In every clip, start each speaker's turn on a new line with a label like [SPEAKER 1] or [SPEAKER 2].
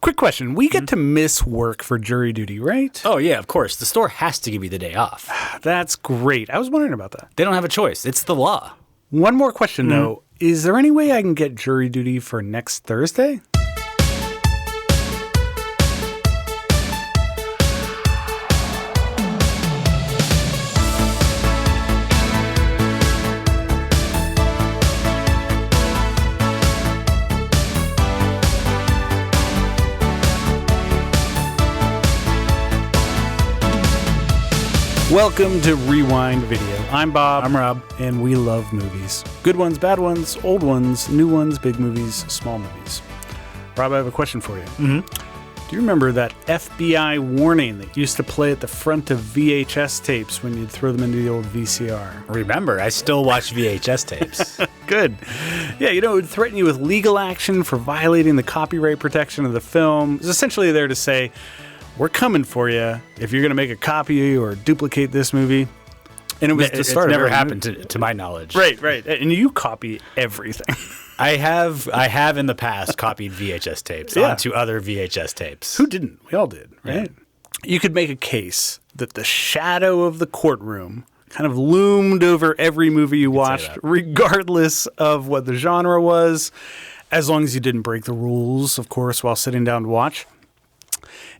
[SPEAKER 1] Quick question. We get to miss work for jury duty, right?
[SPEAKER 2] Oh, yeah, of course. The store has to give you the day off.
[SPEAKER 1] That's great. I was wondering about that.
[SPEAKER 2] They don't have a choice. It's the law.
[SPEAKER 1] One more question, though. Is there any way I can get jury duty for next Thursday? Welcome to Rewind Video. I'm Bob.
[SPEAKER 2] I'm Rob.
[SPEAKER 1] And we love movies. Good ones, bad ones, old ones, new ones, big movies, small movies. Rob, I have a question for you.
[SPEAKER 2] Mm-hmm.
[SPEAKER 1] Do you remember that FBI warning that used to play at the front of VHS tapes when you'd throw them into the old VCR?
[SPEAKER 2] Remember, I still watch VHS tapes.
[SPEAKER 1] Good. Yeah, it would threaten you with legal action for violating the copyright protection of the film. It's essentially there to say, we're coming for you if you're going to make a copy or duplicate this movie. And it was the start.
[SPEAKER 2] It's never happened to my knowledge.
[SPEAKER 1] Right. And you copy everything.
[SPEAKER 2] I have in the past copied VHS tapes onto other VHS tapes.
[SPEAKER 1] Who didn't? We all did, right? Yeah. You could make a case that the shadow of the courtroom kind of loomed over every movie you watched, regardless of what the genre was, as long as you didn't break the rules, of course, while sitting down to watch.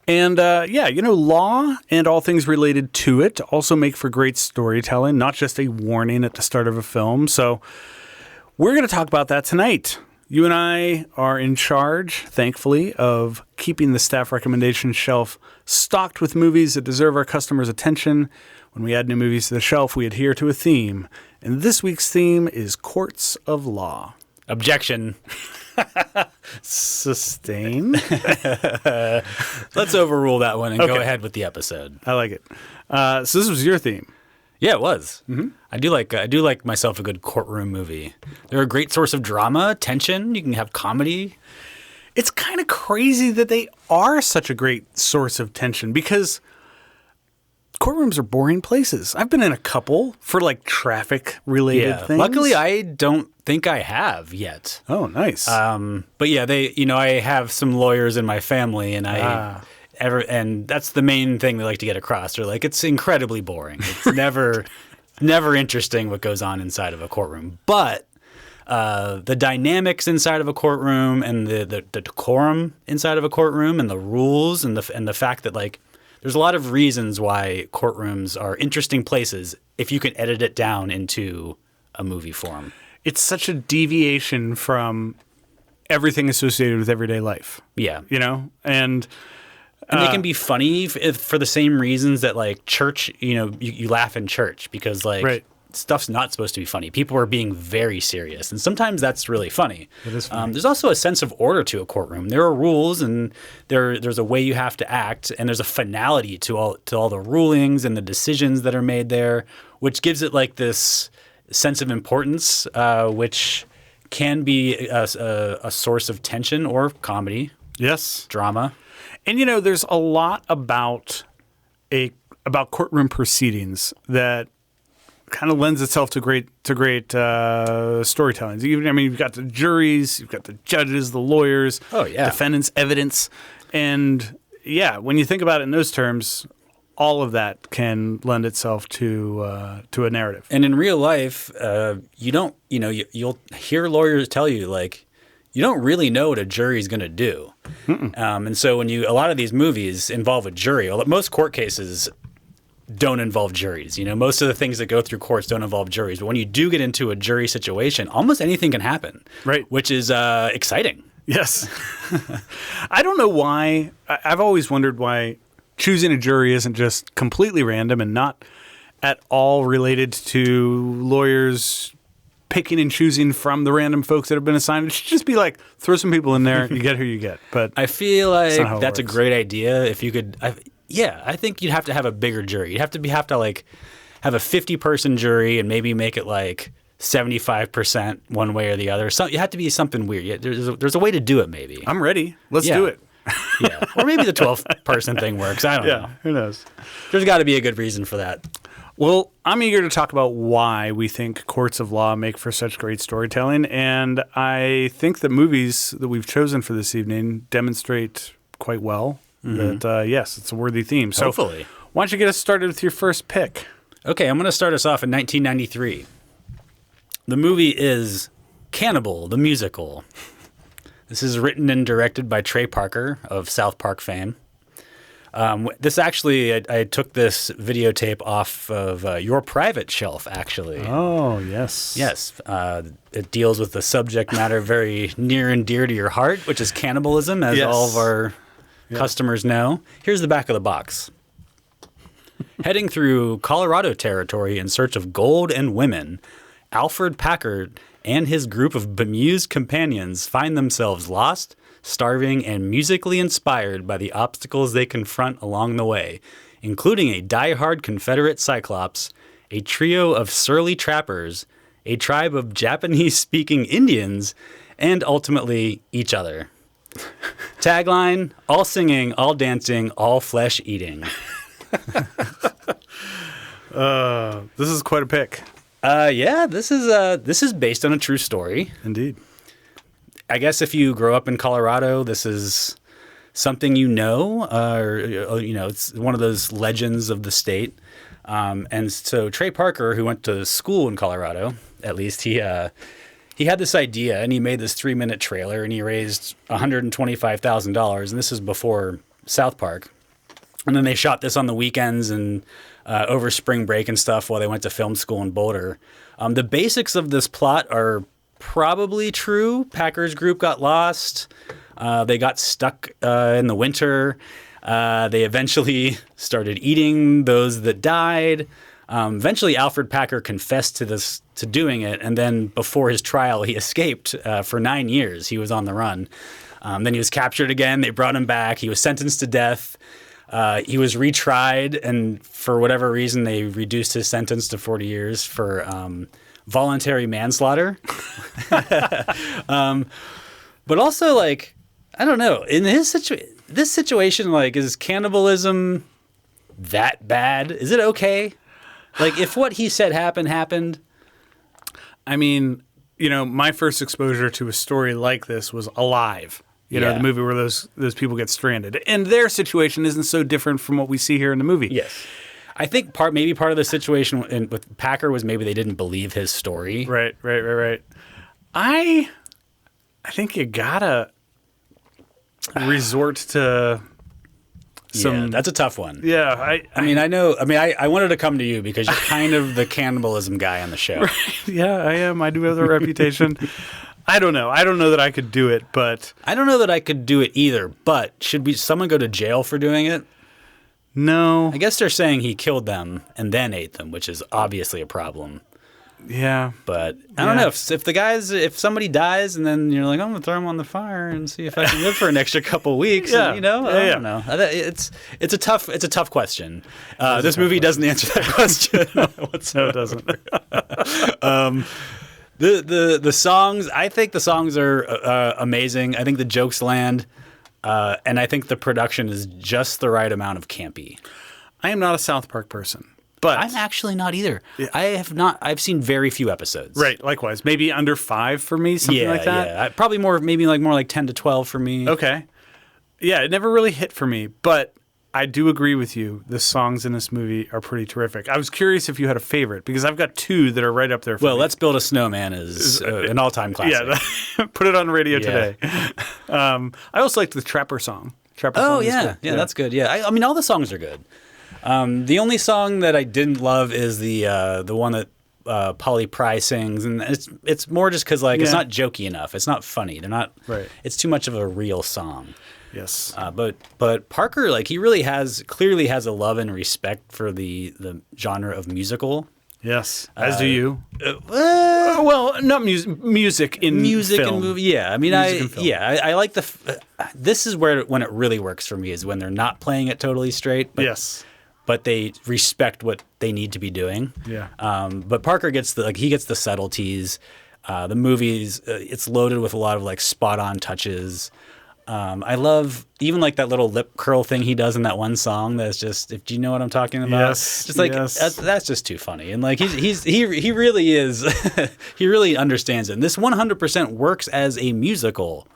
[SPEAKER 1] And, law and all things related to it also make for great storytelling, not just a warning at the start of a film. So we're going to talk about that tonight. You and I are in charge, thankfully, of keeping the staff recommendation shelf stocked with movies that deserve our customers' attention. When we add new movies to the shelf, we adhere to a theme. And this week's theme is Courts of Law.
[SPEAKER 2] Objection.
[SPEAKER 1] Sustain.
[SPEAKER 2] Let's overrule that one and go ahead with the episode.
[SPEAKER 1] I like it. So this was your theme.
[SPEAKER 2] Yeah, it was. Mm-hmm. I do like myself a good courtroom movie. They're a great source of drama, tension. You can have comedy.
[SPEAKER 1] It's kind of crazy that they are such a great source of tension because courtrooms are boring places. I've been in a couple for like traffic related things.
[SPEAKER 2] Luckily, I don't think I have yet.
[SPEAKER 1] Oh, nice.
[SPEAKER 2] But yeah, I have some lawyers in my family, and and that's the main thing they like to get across. They're like, it's incredibly boring. It's never interesting what goes on inside of a courtroom. But the dynamics inside of a courtroom and the decorum inside of a courtroom and the rules and the fact that like there's a lot of reasons why courtrooms are interesting places if you can edit it down into a movie form.
[SPEAKER 1] It's such a deviation from everything associated with everyday life.
[SPEAKER 2] Yeah.
[SPEAKER 1] And
[SPEAKER 2] they can be funny for the same reasons that like church, you laugh in church because like stuff's not supposed to be funny. People are being very serious. And sometimes that's really funny.
[SPEAKER 1] It is funny.
[SPEAKER 2] There's also a sense of order to a courtroom. There are rules and there's a way you have to act and there's a finality to all the rulings and the decisions that are made there, which gives it like this sense of importance, which can be a source of tension or comedy.
[SPEAKER 1] Yes.
[SPEAKER 2] Drama.
[SPEAKER 1] And, there's a lot about courtroom proceedings that kind of lends itself to great storytelling. You've got the juries, you've got the judges, the lawyers, defendants, evidence. And, when you think about it in those terms, all of that can lend itself to a narrative.
[SPEAKER 2] And in real life, you'll hear lawyers tell you, like, you don't really know what a jury's going to do. And so a lot of these movies involve a jury. Most court cases don't involve juries. Most of the things that go through courts don't involve juries. But when you do get into a jury situation, almost anything can happen.
[SPEAKER 1] Right.
[SPEAKER 2] Which is exciting.
[SPEAKER 1] Yes. I don't know why. I've always wondered why choosing a jury isn't just completely random and not at all related to lawyers picking and choosing from the random folks that have been assigned. It should just be like, throw some people in there, you get who you get. But
[SPEAKER 2] I feel like that's a great idea. If you could, I think you'd have to have a bigger jury. You'd have to like have a 50-person jury and maybe make it like 75% one way or the other. So you have to be something weird. There's a way to do it. Maybe
[SPEAKER 1] I'm ready. Let's do it.
[SPEAKER 2] Yeah, or maybe the 12-person thing works. I don't know.
[SPEAKER 1] Who knows?
[SPEAKER 2] There's got to be a good reason for that.
[SPEAKER 1] Well, I'm eager to talk about why we think courts of law make for such great storytelling, and I think the movies that we've chosen for this evening demonstrate quite well. That yes, it's a worthy theme. So
[SPEAKER 2] Hopefully.
[SPEAKER 1] why don't you get us started with your first pick?
[SPEAKER 2] Okay, I'm going to start us off in 1993. The movie is Cannibal, the musical. This is written and directed by Trey Parker of South Park fame. This actually, I took this videotape off of your private shelf, actually.
[SPEAKER 1] Oh, yes.
[SPEAKER 2] Yes. It deals with the subject matter very near and dear to your heart, which is cannibalism, as all of our customers know. Here's the back of the box. Heading through Colorado territory in search of gold and women, Alfred Packard and his group of bemused companions find themselves lost, starving, and musically inspired by the obstacles they confront along the way, including a die-hard Confederate Cyclops, a trio of surly trappers, a tribe of Japanese-speaking Indians, and ultimately each other. Tagline, all singing, all dancing, all flesh eating.
[SPEAKER 1] This is quite a pick.
[SPEAKER 2] Yeah, this is based on a true story.
[SPEAKER 1] Indeed.
[SPEAKER 2] I guess if you grow up in Colorado, this is something you know, or it's one of those legends of the state. And so Trey Parker, who went to school in Colorado, at least he had this idea, and he made this 3-minute trailer, and he raised $125,000, and this is before South Park. And then they shot this on the weekends and over spring break and stuff while they went to film school in Boulder. The basics of this plot are probably true. Packer's group got lost. They got stuck in the winter. They eventually started eating those that died. Eventually, Alfred Packer confessed to doing it, and then before his trial, he escaped for 9 years. He was on the run. Then he was captured again. They brought him back. He was sentenced to death. He was retried, and for whatever reason, they reduced his sentence to 40 years for voluntary manslaughter. But also, like, I don't know. In this situation, like, is cannibalism that bad? Is it okay? Like, if what he said happened.
[SPEAKER 1] I mean, my first exposure to a story like this was Alive. The movie where those people get stranded. And their situation isn't so different from what we see here in the movie.
[SPEAKER 2] Yes. I think part of the situation with Packer was maybe they didn't believe his story.
[SPEAKER 1] Right. I think you gotta resort to some...
[SPEAKER 2] Yeah, that's a tough one.
[SPEAKER 1] Yeah.
[SPEAKER 2] I wanted to come to you because you're kind of the cannibalism guy on the show.
[SPEAKER 1] Right. Yeah, I am. I do have a reputation. I don't know. I don't know that I could do it, but...
[SPEAKER 2] I don't know that I could do it either, but should someone go to jail for doing it?
[SPEAKER 1] No.
[SPEAKER 2] I guess they're saying he killed them and then ate them, which is obviously a problem.
[SPEAKER 1] Yeah.
[SPEAKER 2] But I don't know. If somebody dies and then you're like, I'm going to throw him on the fire and see if I can live for an extra couple weeks.
[SPEAKER 1] Yeah.
[SPEAKER 2] I don't know. It's a tough question. This movie doesn't answer that question whatsoever.
[SPEAKER 1] No, it doesn't.
[SPEAKER 2] The songs, I think the songs are amazing. I think the jokes land, and I think the production is just the right amount of campy.
[SPEAKER 1] I am not a South Park person, but
[SPEAKER 2] I'm actually not either.
[SPEAKER 1] Yeah.
[SPEAKER 2] I've seen very few episodes.
[SPEAKER 1] Right, likewise. Maybe under 5 for me, something like that.
[SPEAKER 2] Yeah, probably more like 10 to 12 for me.
[SPEAKER 1] Okay. Yeah, it never really hit for me, but I do agree with you. The songs in this movie are pretty terrific. I was curious if you had a favorite, because I've got 2 that are right up there for me.
[SPEAKER 2] Well, Let's Build a Snowman is an all-time classic.
[SPEAKER 1] Yeah, put it on the radio today. I also liked the Trapper song.
[SPEAKER 2] Cool. Yeah, that's good. Yeah, I mean, all the songs are good. The only song that I didn't love is the one that Polly Pry sings, and it's more just because it's not jokey enough. It's not funny. They're not.
[SPEAKER 1] Right.
[SPEAKER 2] It's too much of a real song.
[SPEAKER 1] Yes.
[SPEAKER 2] But Parker, he really clearly has a love and respect for the genre of musical.
[SPEAKER 1] Yes. As do you. Well, not music in film.
[SPEAKER 2] And movie. Yeah. I mean, I like this is when it really works for me, is when they're not playing it totally straight. But,
[SPEAKER 1] yes.
[SPEAKER 2] But they respect what they need to be doing.
[SPEAKER 1] Yeah.
[SPEAKER 2] But Parker gets the subtleties. The movies, it's loaded with a lot of spot on touches. I love even that little lip curl thing he does in that one song. That's just, do you know what I'm talking about?
[SPEAKER 1] Yes.
[SPEAKER 2] Just that's just too funny. And he really is, he really understands it. And this 100% works as a musical.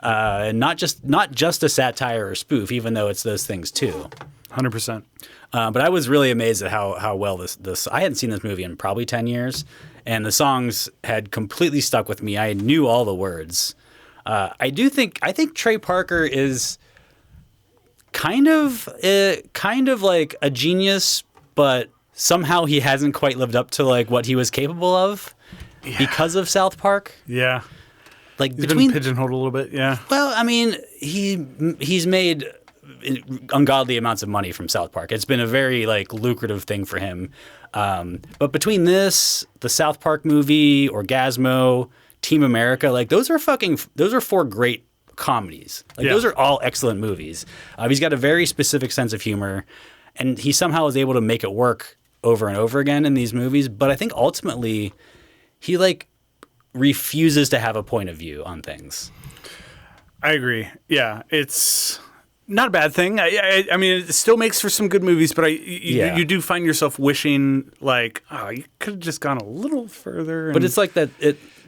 [SPEAKER 2] and not just a satire or spoof, even though it's those things too.
[SPEAKER 1] 100%.
[SPEAKER 2] But I was really amazed at how well this. I hadn't seen this movie in probably 10 years, and the songs had completely stuck with me. I knew all the words. I think Trey Parker is kind of like a genius, but somehow he hasn't quite lived up to like what he was capable of because of South Park.
[SPEAKER 1] Yeah.
[SPEAKER 2] Like
[SPEAKER 1] He's been pigeonholed a little bit, yeah.
[SPEAKER 2] Well, I mean, he's made ungodly amounts of money from South Park. It's been a very like lucrative thing for him. But between this, the South Park movie, Orgasmo, Team America, like those are 4 great comedies. Like those are all excellent movies. He's got a very specific sense of humor, and he somehow is able to make it work over and over again in these movies. But I think ultimately he like refuses to have a point of view on things.
[SPEAKER 1] I agree. Yeah, it's not a bad thing. I mean, it still makes for some good movies, but you do find yourself wishing like, oh, you could have just gone a little further.
[SPEAKER 2] But it's like that.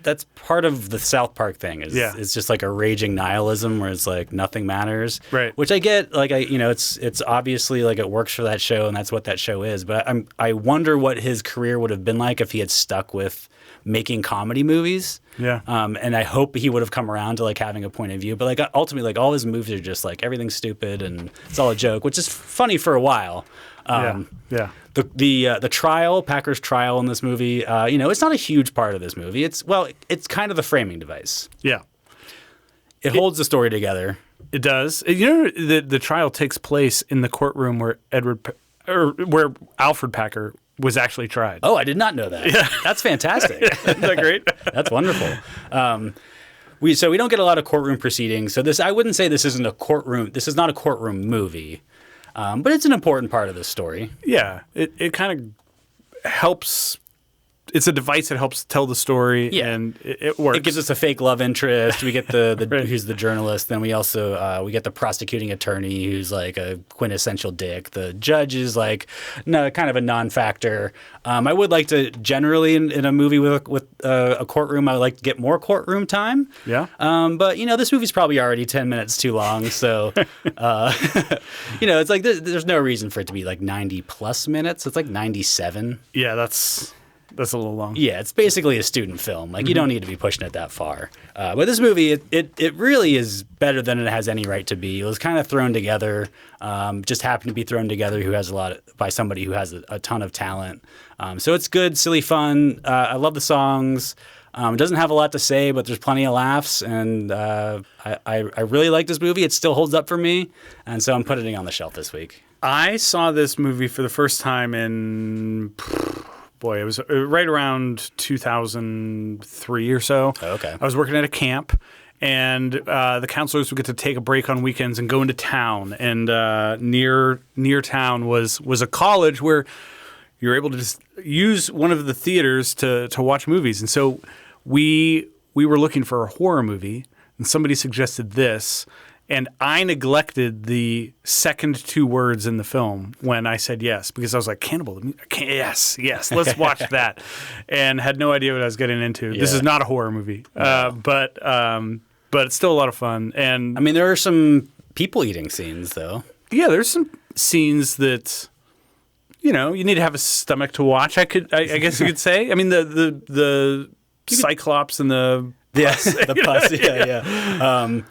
[SPEAKER 2] That's part of the South Park thing. It's just like a raging nihilism where it's like nothing matters.
[SPEAKER 1] Right.
[SPEAKER 2] Which I get. Like it's obviously like it works for that show, and that's what that show is. But I wonder what his career would have been like if he had stuck with making comedy movies.
[SPEAKER 1] Yeah.
[SPEAKER 2] And I hope he would have come around to like having a point of view. But like ultimately, like all his movies are just like everything's stupid and it's all a joke, which is funny for a while.
[SPEAKER 1] Yeah.
[SPEAKER 2] The trial, Packer's trial in this movie, it's not a huge part of this movie. It's kind of the framing device.
[SPEAKER 1] Yeah.
[SPEAKER 2] It holds the story together.
[SPEAKER 1] It does. You know, the trial takes place in the courtroom where where Alfred Packer was actually tried.
[SPEAKER 2] Oh, I did not know that. Yeah. That's fantastic.
[SPEAKER 1] Isn't that great?
[SPEAKER 2] That's wonderful. We don't get a lot of courtroom proceedings. So I wouldn't say this isn't a courtroom. This is not a courtroom movie, but it's an important part of the story.
[SPEAKER 1] Yeah, it kind of helps. It's a device that helps tell the story, and it works.
[SPEAKER 2] It gives us a fake love interest. We get the
[SPEAKER 1] right.
[SPEAKER 2] Who's the journalist. Then we also we get the prosecuting attorney who's like a quintessential dick. The judge is like kind of a non-factor. I would like to generally in a movie with a courtroom, I would like to get more courtroom time.
[SPEAKER 1] Yeah.
[SPEAKER 2] But this movie's probably already 10 minutes too long, so it's like there's no reason for it to be like 90 plus minutes. It's like 97.
[SPEAKER 1] Yeah, that's a little long.
[SPEAKER 2] Yeah, it's basically a student film. Like, you don't need to be pushing it that far. But this movie, it really is better than it has any right to be. It was kind of thrown together, just happened to be thrown together by somebody who has a ton of talent. So it's good, silly fun. I love the songs. It doesn't have a lot to say, but there's plenty of laughs. And I really like this movie. It still holds up for me. And so I'm putting it on the shelf this week.
[SPEAKER 1] I saw this movie for the first time in... Boy, it was right around 2003 or so.
[SPEAKER 2] Oh, okay.
[SPEAKER 1] I was working at a camp, and the counselors would get to take a break on weekends and go into town. And near town was a college where you were able to just use one of the theaters to watch movies. And so we were looking for a horror movie, and somebody suggested this. And I neglected the second 2 words in the film when I said yes, because I was like, cannibal. Yes, let's watch that. And had no idea what I was getting into. Yeah. This is not a horror movie, no. But it's still a lot of fun. And
[SPEAKER 2] I mean, there are some people eating scenes, though.
[SPEAKER 1] Yeah, there's some scenes that, you need to have a stomach to watch. I guess you could say. I mean, the Cyclops and the
[SPEAKER 2] pus. The pus. Yeah.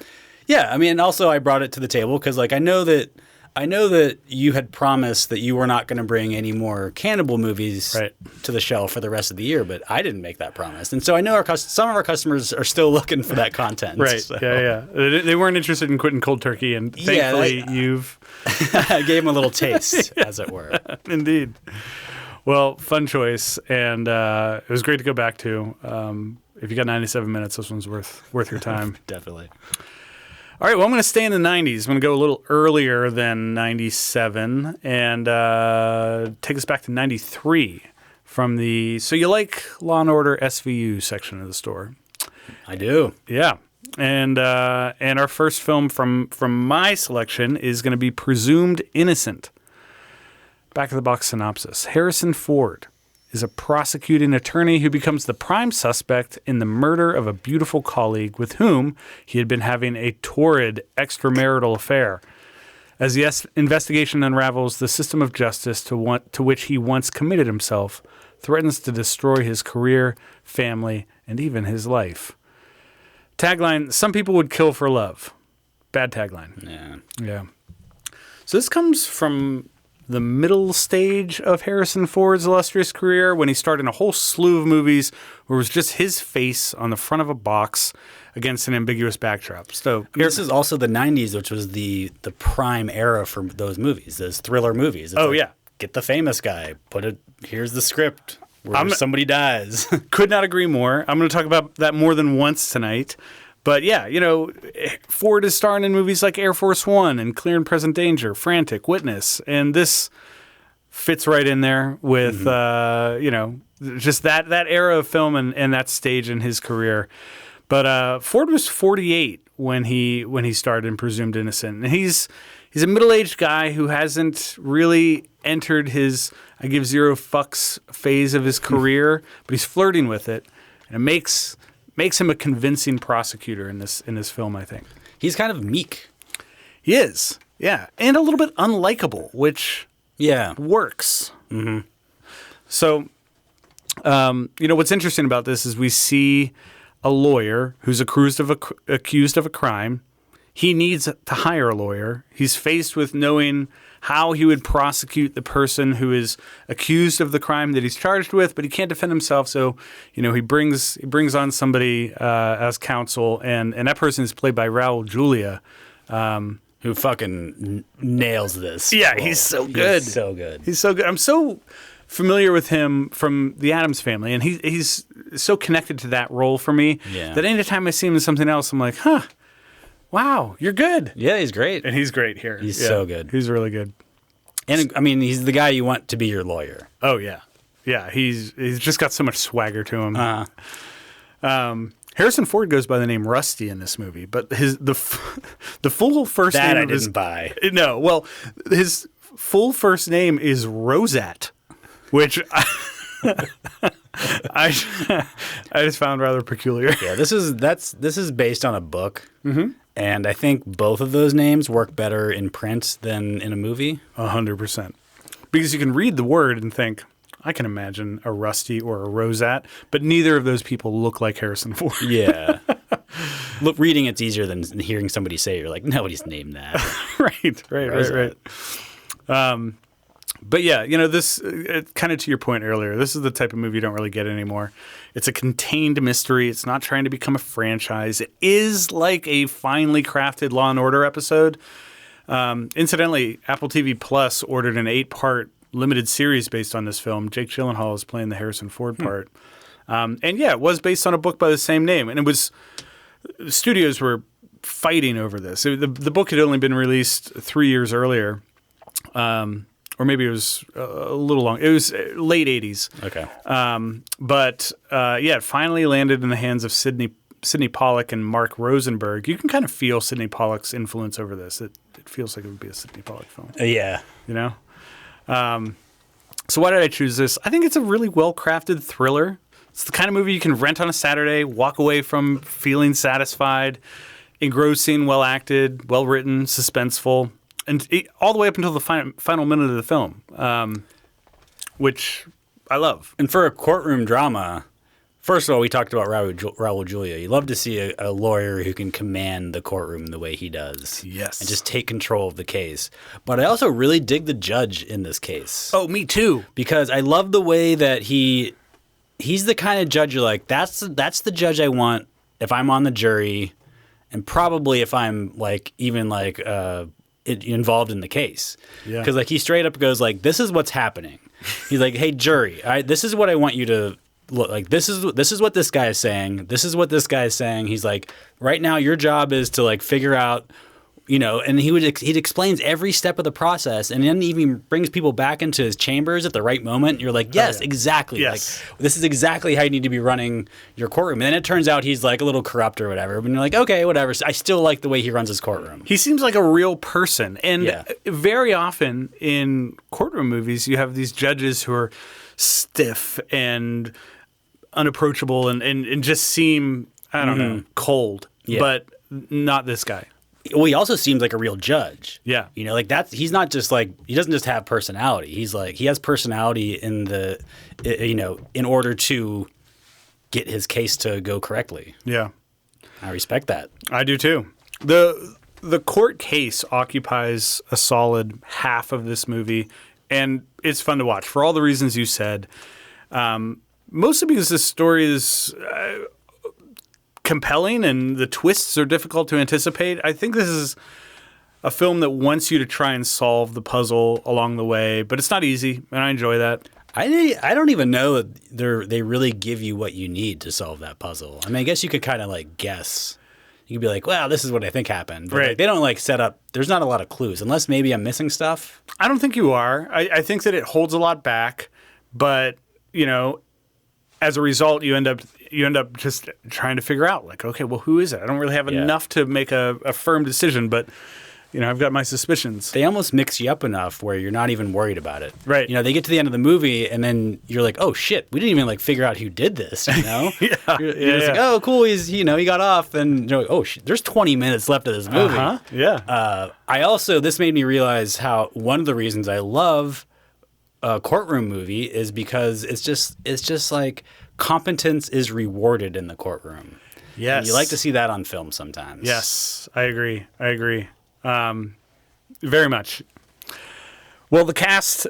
[SPEAKER 2] Yeah, I mean, also I brought it to the table because, like, I know that you had promised that you were not going to bring any more cannibal movies to the shelf for the rest of the year, but I didn't make that promise, and so I know some of our customers are still looking for that content.
[SPEAKER 1] Right?
[SPEAKER 2] So.
[SPEAKER 1] Yeah. They weren't interested in quitting cold turkey, and thankfully you've
[SPEAKER 2] I gave them a little taste, as it were.
[SPEAKER 1] Indeed. Well, fun choice, and it was great to go back to. If you got 97 minutes, this one's worth your time.
[SPEAKER 2] Definitely.
[SPEAKER 1] All right, well, I'm going to stay in the 90s. I'm going to go a little earlier than 97 and take us back to 93 from the So You Like Law & Order SVU section of the store.
[SPEAKER 2] I do.
[SPEAKER 1] Yeah. And our first film from my selection is going to be Presumed Innocent. Back of the box synopsis. Harrison Ford is a prosecuting attorney who becomes the prime suspect in the murder of a beautiful colleague with whom he had been having a torrid extramarital affair. As the investigation unravels, the system of justice to which he once committed himself threatens to destroy his career, family, and even his life. Tagline, some people would kill for love. Bad tagline. Yeah. So this comes from the middle stage of Harrison Ford's illustrious career when he starred in a whole slew of movies where it was just his face on the front of a box against an ambiguous backdrop. So
[SPEAKER 2] this is also the 90s, which was the prime era for those movies, those thriller movies. It's get the famous guy, here's the script where somebody dies.
[SPEAKER 1] Could not agree more. I'm going to talk about that more than once tonight. But yeah, Ford is starring in movies like Air Force One and Clear and Present Danger, Frantic, Witness, and this fits right in there with just that era of film and that stage in his career. But Ford was 48 when he starred in Presumed Innocent, and he's a middle-aged guy who hasn't really entered his I give zero fucks phase of his career, but he's flirting with it, and it makes him a convincing prosecutor in this film, I think.
[SPEAKER 2] He's kind of meek.
[SPEAKER 1] He is, yeah. And a little bit unlikable, which works.
[SPEAKER 2] Mm-hmm.
[SPEAKER 1] So, what's interesting about this is we see a lawyer who's accused of a crime. He needs to hire a lawyer. He's faced with knowing how he would prosecute the person who is accused of the crime that he's charged with, but he can't defend himself. So, he brings on somebody as counsel, and that person is played by Raul Julia,
[SPEAKER 2] who fucking nails this.
[SPEAKER 1] Yeah, he's so good.
[SPEAKER 2] He's so good.
[SPEAKER 1] He's so good. I'm so familiar with him from The Addams Family, and he's so connected to that role for me that anytime I see him in something else, I'm like, wow, you're good.
[SPEAKER 2] Yeah, he's great.
[SPEAKER 1] And he's great here.
[SPEAKER 2] He's so good.
[SPEAKER 1] He's really good.
[SPEAKER 2] And, he's the guy you want to be your lawyer.
[SPEAKER 1] Oh, yeah. Yeah, he's just got so much swagger to him. Harrison Ford goes by the name Rusty in this movie, but the full first name
[SPEAKER 2] I didn't buy.
[SPEAKER 1] No, well, his full first name is Rosette, which I just found rather peculiar.
[SPEAKER 2] Yeah, this is based on a book.
[SPEAKER 1] Mm-hmm.
[SPEAKER 2] And I think both of those names work better in print than in a movie.
[SPEAKER 1] 100%. Because you can read the word and think, I can imagine a Rusty or a Rosette, but neither of those people look like Harrison Ford.
[SPEAKER 2] Yeah. Look, reading it's easier than hearing somebody say it. You're like, nobody's named that.
[SPEAKER 1] Right. But yeah, this kind of to your point earlier, this is the type of movie you don't really get anymore. It's a contained mystery. It's not trying to become a franchise. It is like a finely crafted Law & Order episode. Incidentally, Apple TV Plus ordered an 8-part limited series based on this film. Jake Gyllenhaal is playing the Harrison Ford part. It was based on a book by the same name. And the studios were fighting over this. The book had only been released 3 years earlier. Or maybe it was a little long. It was late 80s.
[SPEAKER 2] Okay.
[SPEAKER 1] It finally landed in the hands of Sidney Pollack and Mark Rosenberg. You can kind of feel Sidney Pollack's influence over this. It feels like it would be a Sidney Pollack film.
[SPEAKER 2] Yeah.
[SPEAKER 1] So why did I choose this? I think it's a really well-crafted thriller. It's the kind of movie you can rent on a Saturday, walk away from feeling satisfied, engrossing, well-acted, well-written, suspenseful. And all the way up until the final minute of the film, which I love.
[SPEAKER 2] And for a courtroom drama, first of all, we talked about Raul Julia. You love to see a lawyer who can command the courtroom the way he does.
[SPEAKER 1] Yes.
[SPEAKER 2] And just take control of the case. But I also really dig the judge in this case.
[SPEAKER 1] Oh, me too.
[SPEAKER 2] Because I love the way that he's the kind of judge you're like, that's the judge I want if I'm on the jury, and probably if I'm involved in the case.
[SPEAKER 1] Yeah.
[SPEAKER 2] Because he straight up goes like, this is what's happening. He's like, hey, jury, this is what I want you to look like. This is what this guy is saying. This is what this guy is saying. He's like, right now your job is to figure out, and he explains every step of the process, and then even brings people back into his chambers at the right moment. You're like, yes, exactly.
[SPEAKER 1] Yes.
[SPEAKER 2] This is exactly how you need to be running your courtroom. And then it turns out he's a little corrupt or whatever. But you're like, okay, whatever. I still like the way he runs his courtroom.
[SPEAKER 1] He seems like a real person. And very often in courtroom movies, you have these judges who are stiff and unapproachable and just seem, I don't know, cold.
[SPEAKER 2] Yeah.
[SPEAKER 1] But not this guy.
[SPEAKER 2] Well, he also seems like a real judge.
[SPEAKER 1] Yeah.
[SPEAKER 2] You know, like he's not just like, he doesn't just have personality. He's like, he has personality in order to get his case to go correctly.
[SPEAKER 1] Yeah.
[SPEAKER 2] I respect that.
[SPEAKER 1] I do too. The court case occupies a solid half of this movie, and it's fun to watch for all the reasons you said. Mostly because this story is compelling and the twists are difficult to anticipate. I think this is a film that wants you to try and solve the puzzle along the way, but it's not easy, and I enjoy that.
[SPEAKER 2] I don't even know that they really give you what you need to solve that puzzle. I mean, I guess you could kind of like guess. You could be like, well, this is what I think happened. But
[SPEAKER 1] Right.
[SPEAKER 2] they don't like set up, there's not a lot of clues, unless maybe I'm missing stuff.
[SPEAKER 1] I don't think you are. I think that it holds a lot back, but as a result, you end up just trying to figure out, like, okay, well, who is it? I don't really have enough to make a firm decision, but I've got my suspicions.
[SPEAKER 2] They almost mix you up enough where you're not even worried about it.
[SPEAKER 1] Right.
[SPEAKER 2] They get to the end of the movie and then you're like, oh shit, we didn't even like figure out who did this,
[SPEAKER 1] Yeah.
[SPEAKER 2] You're just like, oh cool, he got off, and you're like, oh shit, there's 20 minutes left of this movie.
[SPEAKER 1] Yeah.
[SPEAKER 2] This made me realize how one of the reasons I love a courtroom movie is because it's just like competence is rewarded in the courtroom.
[SPEAKER 1] Yes.
[SPEAKER 2] And you like to see that on film sometimes.
[SPEAKER 1] Yes, I agree. Very much. Well, the cast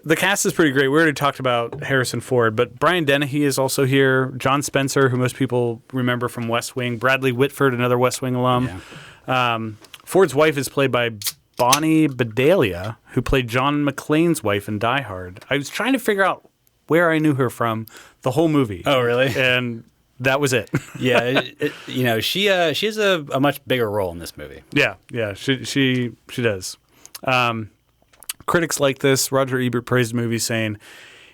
[SPEAKER 1] is pretty great. We already talked about Harrison Ford, but Brian Dennehy is also here. John Spencer, who most people remember from West Wing. Bradley Whitford, another West Wing alum.
[SPEAKER 2] Yeah.
[SPEAKER 1] Ford's wife is played by Bonnie Bedelia, who played John McClane's wife in Die Hard. I was trying to figure out where I knew her from the whole movie.
[SPEAKER 2] Oh, really?
[SPEAKER 1] And that was it.
[SPEAKER 2] Yeah, she has a much bigger role in this movie.
[SPEAKER 1] Yeah, she does. Critics like this. Roger Ebert praised the movie, saying,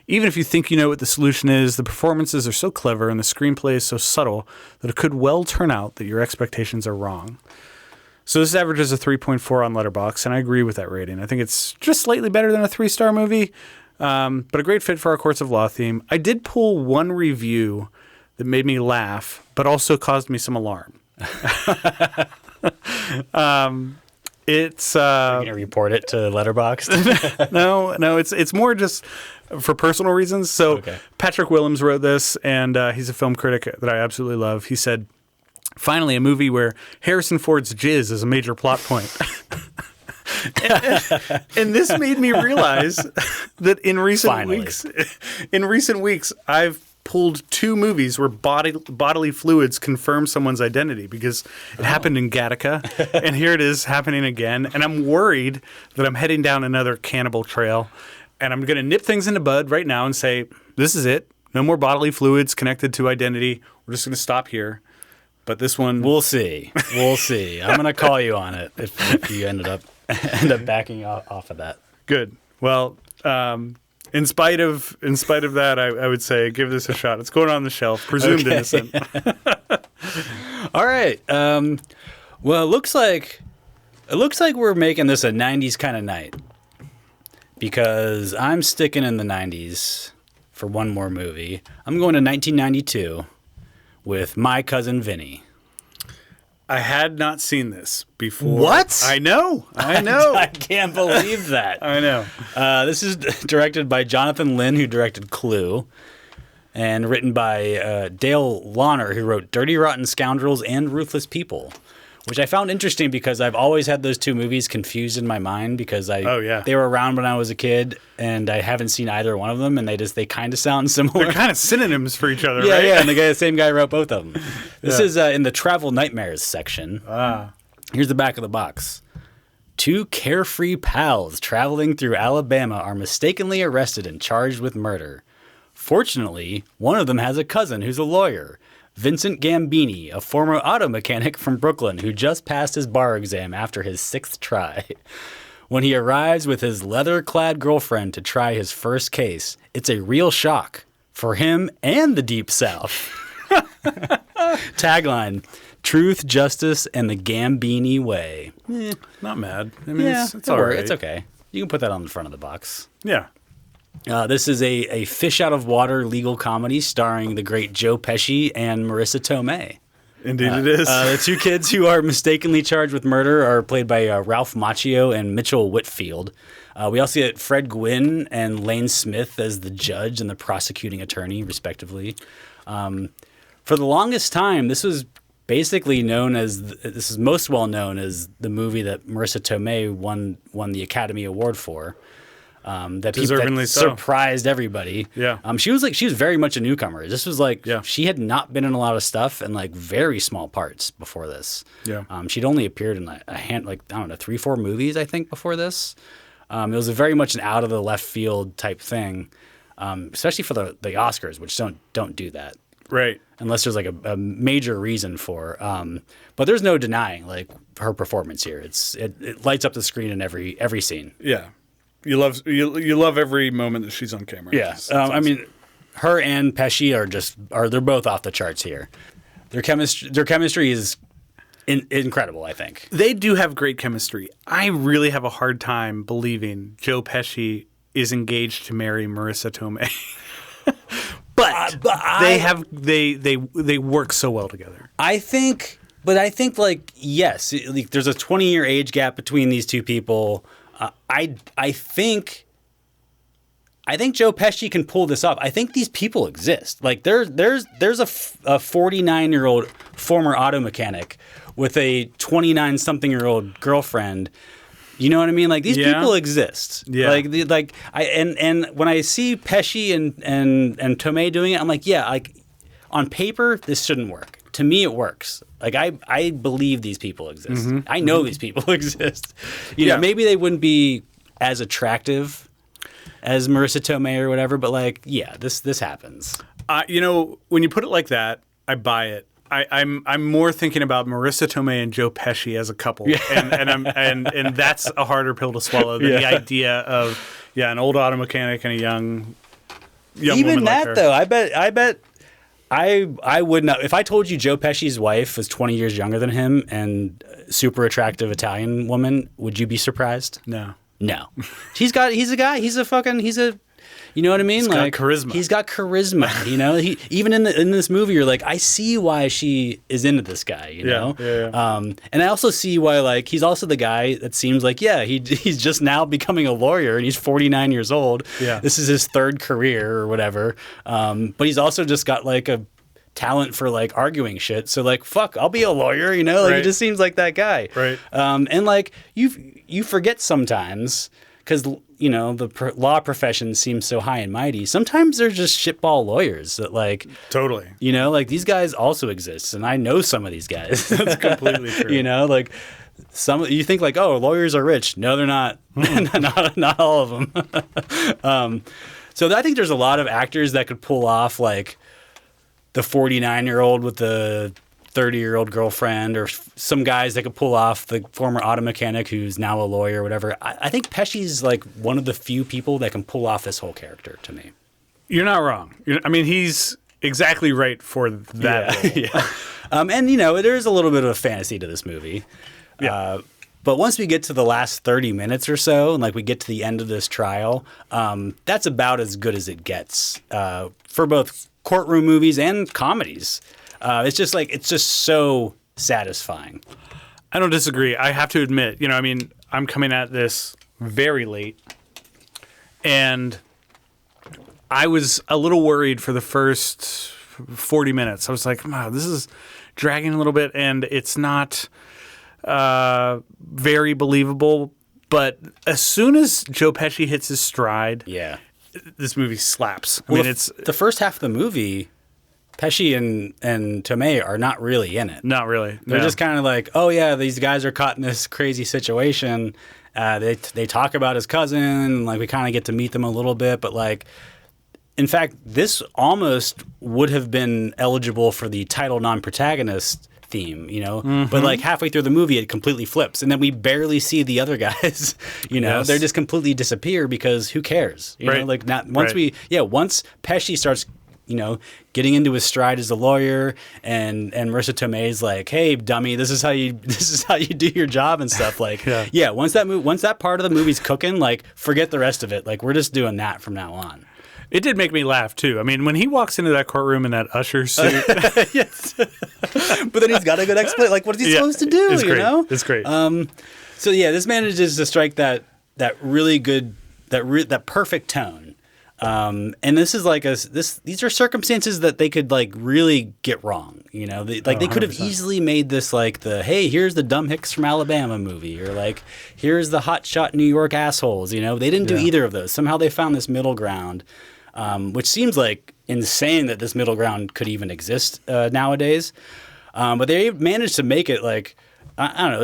[SPEAKER 1] even if you think you know what the solution is, the performances are so clever and the screenplay is so subtle that it could well turn out that your expectations are wrong. So this averages a 3.4 on Letterboxd, and I agree with that rating. I think it's just slightly better than a 3-star movie, but a great fit for our Courts of Law theme. I did pull one review that made me laugh, but also caused me some alarm. It's
[SPEAKER 2] You're gonna report it to Letterboxd?
[SPEAKER 1] no, it's more just for personal reasons. So
[SPEAKER 2] Okay.
[SPEAKER 1] Patrick Willems wrote this, and he's a film critic that I absolutely love. He said, "Finally, a movie where Harrison Ford's jizz is a major plot point." and this made me realize that in recent weeks, I've pulled 2 movies where bodily fluids confirm someone's identity because it happened in Gattaca, and here it is happening again. And I'm worried that I'm heading down another cannibal trail, and I'm going to nip things in the bud right now and say, this is it. No more bodily fluids connected to identity. We're just going to stop here. But this one,
[SPEAKER 2] We'll see. I'm going to call you on it if you end up backing off of that.
[SPEAKER 1] good. Well, in spite of that, I would say give this a shot. It's going on the shelf, presumed innocent.
[SPEAKER 2] All right. Well, it looks like we're making this a 90s kind of night because I'm sticking in the 90s for one more movie. I'm going to 1992 with My Cousin Vinny.
[SPEAKER 1] I had not seen this before.
[SPEAKER 2] What?
[SPEAKER 1] I know.
[SPEAKER 2] I can't believe that.
[SPEAKER 1] I know.
[SPEAKER 2] This is directed by Jonathan Lynn, who directed Clue, and written by Dale Launer, who wrote Dirty Rotten Scoundrels and Ruthless People, which I found interesting because I've always had those 2 movies confused in my mind because they were around when I was a kid, and I haven't seen either one of them, and they kind of sound similar.
[SPEAKER 1] They're kind of synonyms for each other,
[SPEAKER 2] Yeah,
[SPEAKER 1] right?
[SPEAKER 2] yeah, and the same guy wrote both of them. This is in the Travel Nightmares section. Here's the back of the box. 2 carefree pals traveling through Alabama are mistakenly arrested and charged with murder. Fortunately, one of them has a cousin who's a lawyer, Vincent Gambini, a former auto mechanic from Brooklyn who just passed his bar exam after his 6th try. When he arrives with his leather-clad girlfriend to try his first case, it's a real shock for him and the Deep South. Tagline, truth, justice, and the Gambini way.
[SPEAKER 1] Not mad. I mean, it's all right.
[SPEAKER 2] It's okay. You can put that on the front of the box.
[SPEAKER 1] Yeah.
[SPEAKER 2] This is a fish out of water legal comedy starring the great Joe Pesci and Marissa Tomei.
[SPEAKER 1] Indeed it is.
[SPEAKER 2] The two kids who are mistakenly charged with murder are played by Ralph Macchio and Mitchell Whitfield. We also get Fred Gwynne and Lane Smith as the judge and the prosecuting attorney, respectively. For the longest time, this was basically this is most well known as the movie that Marissa Tomei won the Academy Award for. That
[SPEAKER 1] Deservingly so.
[SPEAKER 2] Surprised everybody.
[SPEAKER 1] Yeah.
[SPEAKER 2] She was very much a newcomer. This was she had not been in a lot of stuff and like very small parts before this.
[SPEAKER 1] Yeah.
[SPEAKER 2] She'd only appeared in a hand 3-4 movies I think before this. It was very much an out of the left field type thing, especially for the Oscars, which don't do that.
[SPEAKER 1] Right.
[SPEAKER 2] Unless there's like a major reason for. But there's no denying like her performance here. It lights up the screen in every scene.
[SPEAKER 1] Yeah. You love every moment that she's on camera.
[SPEAKER 2] Yeah, I mean, her and Pesci they're both off the charts here. Their chemistry is incredible. I think
[SPEAKER 1] they do have great chemistry. I really have a hard time believing Joe Pesci is engaged to marry Marissa Tomei, but they work so well together.
[SPEAKER 2] I think like yes, like, there's a 20-year age gap between these two people. I think Joe Pesci can pull this off. I think these people exist. Like there's a 49-year-old former auto mechanic with a 29-something-year-old girlfriend. You know what I mean? Like these people exist.
[SPEAKER 1] Yeah.
[SPEAKER 2] And when I see Pesci and Tomei doing it, I'm like, yeah, like on paper this shouldn't work. To me, it works. Like I believe these people exist. Mm-hmm. I know these people exist. You know, maybe they wouldn't be as attractive as Marissa Tomei or whatever, but like, yeah, this happens.
[SPEAKER 1] When you put it like that, I buy it. I'm more thinking about Marissa Tomei and Joe Pesci as a couple, and that's a harder pill to swallow than the idea of an old auto mechanic and a young
[SPEAKER 2] even
[SPEAKER 1] woman
[SPEAKER 2] that
[SPEAKER 1] like her.
[SPEAKER 2] Though. I bet. I would not. If I told you Joe Pesci's wife was 20 years younger than him and super attractive Italian woman, would you be surprised?
[SPEAKER 1] No.
[SPEAKER 2] He's a guy. You know what I mean?
[SPEAKER 1] He's got charisma.
[SPEAKER 2] He's got charisma. You know, he even in this movie, you're like, I see why she is into this guy. You know, and I also see why like he's also the guy that seems like he's just now becoming a lawyer and he's 49 years old.
[SPEAKER 1] Yeah,
[SPEAKER 2] this is his third career or whatever. But he's also just got like a talent for like arguing shit. So like, fuck, I'll be a lawyer. You know, like he just seems like that guy.
[SPEAKER 1] Right.
[SPEAKER 2] And like you forget sometimes. Because, you know, the law profession seems so high and mighty. Sometimes they're just shitball lawyers that, like...
[SPEAKER 1] Totally.
[SPEAKER 2] You know, like, these guys also exist, and I know some of these guys.
[SPEAKER 1] That's completely true.
[SPEAKER 2] You know, like, you think, like, oh, lawyers are rich. No, they're not. Not all of them. So I think there's a lot of actors that could pull off, like, the 49-year-old with the 30-year-old girlfriend, or some guys that could pull off the former auto mechanic who's now a lawyer or whatever. I think Pesci's like one of the few people that can pull off this whole character to me.
[SPEAKER 1] You're not wrong. I mean, he's exactly right for that role.
[SPEAKER 2] Yeah. And, you know, there's a little bit of a fantasy to this movie.
[SPEAKER 1] Yeah.
[SPEAKER 2] But once we get to the last 30 minutes or so, and like we get to the end of this trial, that's about as good as it gets for both courtroom movies and comedies. It's just so satisfying.
[SPEAKER 1] I don't disagree. I have to admit, I mean, I'm coming at this very late, and I was a little worried for the first 40 minutes. I was like, wow, this is dragging a little bit, and it's not very believable. But as soon as Joe Pesci hits his stride, this movie slaps. I mean, it's
[SPEAKER 2] the first half of the movie. Pesci and Tomei are not really in it.
[SPEAKER 1] Not really.
[SPEAKER 2] They're just kind of like, oh yeah, these guys are caught in this crazy situation. They talk about his cousin, like we kind of get to meet them a little bit, but like, in fact, this almost would have been eligible for the title non-protagonist theme, you know. Mm-hmm. But like halfway through the movie, it completely flips, and then we barely see the other guys. You know, they just completely disappear because who cares? You know, like once Pesci starts getting into his stride as a lawyer, and Marissa Tomei's like, hey, dummy, this is how you do your job and stuff. Like, yeah, once that part of the movie's cooking, like, forget the rest of it. Like, we're just doing that from now on.
[SPEAKER 1] It did make me laugh, too. I mean, when he walks into that courtroom in that usher suit.
[SPEAKER 2] Yes. But then he's got a good explanation. Like, what is he supposed to do,
[SPEAKER 1] it's great.
[SPEAKER 2] know?
[SPEAKER 1] It's great.
[SPEAKER 2] So, yeah, this manages to strike that really good, that perfect tone. And this is like these are circumstances that they could like really get wrong, They could have easily made this like hey, here's the dumb hicks from Alabama movie, or like here's the hotshot New York assholes. They didn't do either of those. Somehow they found this middle ground, which seems like insane that this middle ground could even exist nowadays. But they managed to make it like, I don't know.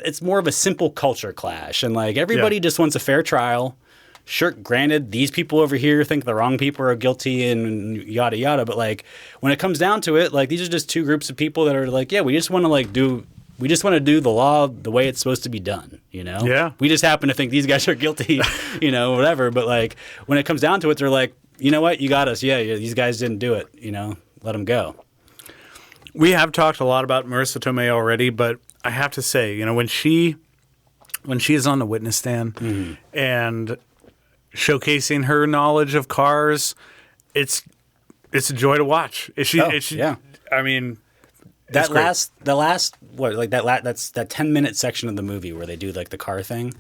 [SPEAKER 2] It's more of a simple culture clash, and like everybody just wants a fair trial. Sure, granted, these people over here think the wrong people are guilty and yada yada, but like when it comes down to it, like these are just two groups of people that are like, yeah, we just want to do the law the way it's supposed to be done, Yeah. We just happen to think these guys are guilty, whatever. But like when it comes down to it, they're like, you know what, you got us. Yeah, these guys didn't do it. Let them go.
[SPEAKER 1] We have talked a lot about Marissa Tomei already, but I have to say, when she is on the witness stand and showcasing her knowledge of cars, it's a joy to watch.
[SPEAKER 2] Yeah.
[SPEAKER 1] I mean,
[SPEAKER 2] that's that 10-minute section of the movie where they do like the car thing.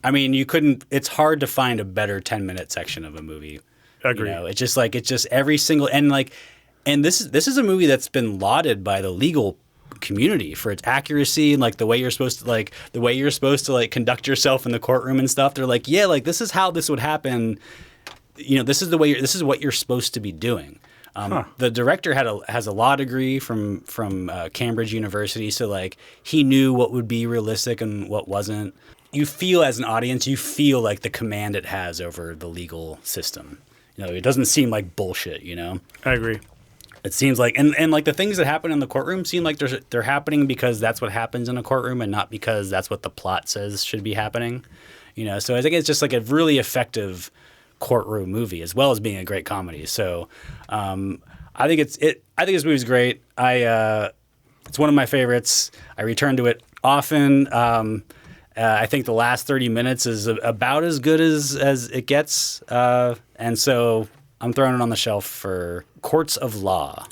[SPEAKER 2] I mean, it's hard to find a better 10-minute section of a movie.
[SPEAKER 1] Agree.
[SPEAKER 2] It's just every single, and this is a movie that's been lauded by the legal community for its accuracy and like the way you're supposed to conduct yourself in the courtroom and stuff. They're like, yeah, like this is how this would happen. This is what you're supposed to be doing. The director has a law degree from Cambridge University, so like he knew what would be realistic and what wasn't. You feel as an audience, like the command it has over the legal system. It doesn't seem like bullshit.
[SPEAKER 1] I agree.
[SPEAKER 2] It seems like, and like the things that happen in the courtroom seem like they're happening because that's what happens in a courtroom and not because that's what the plot says should be happening. So I think it's just like a really effective courtroom movie as well as being a great comedy. So I think this movie's great. It's one of my favorites. I return to it often. I think the last 30 minutes is about as good as it gets. And so I'm throwing it on the shelf for Courts of Law.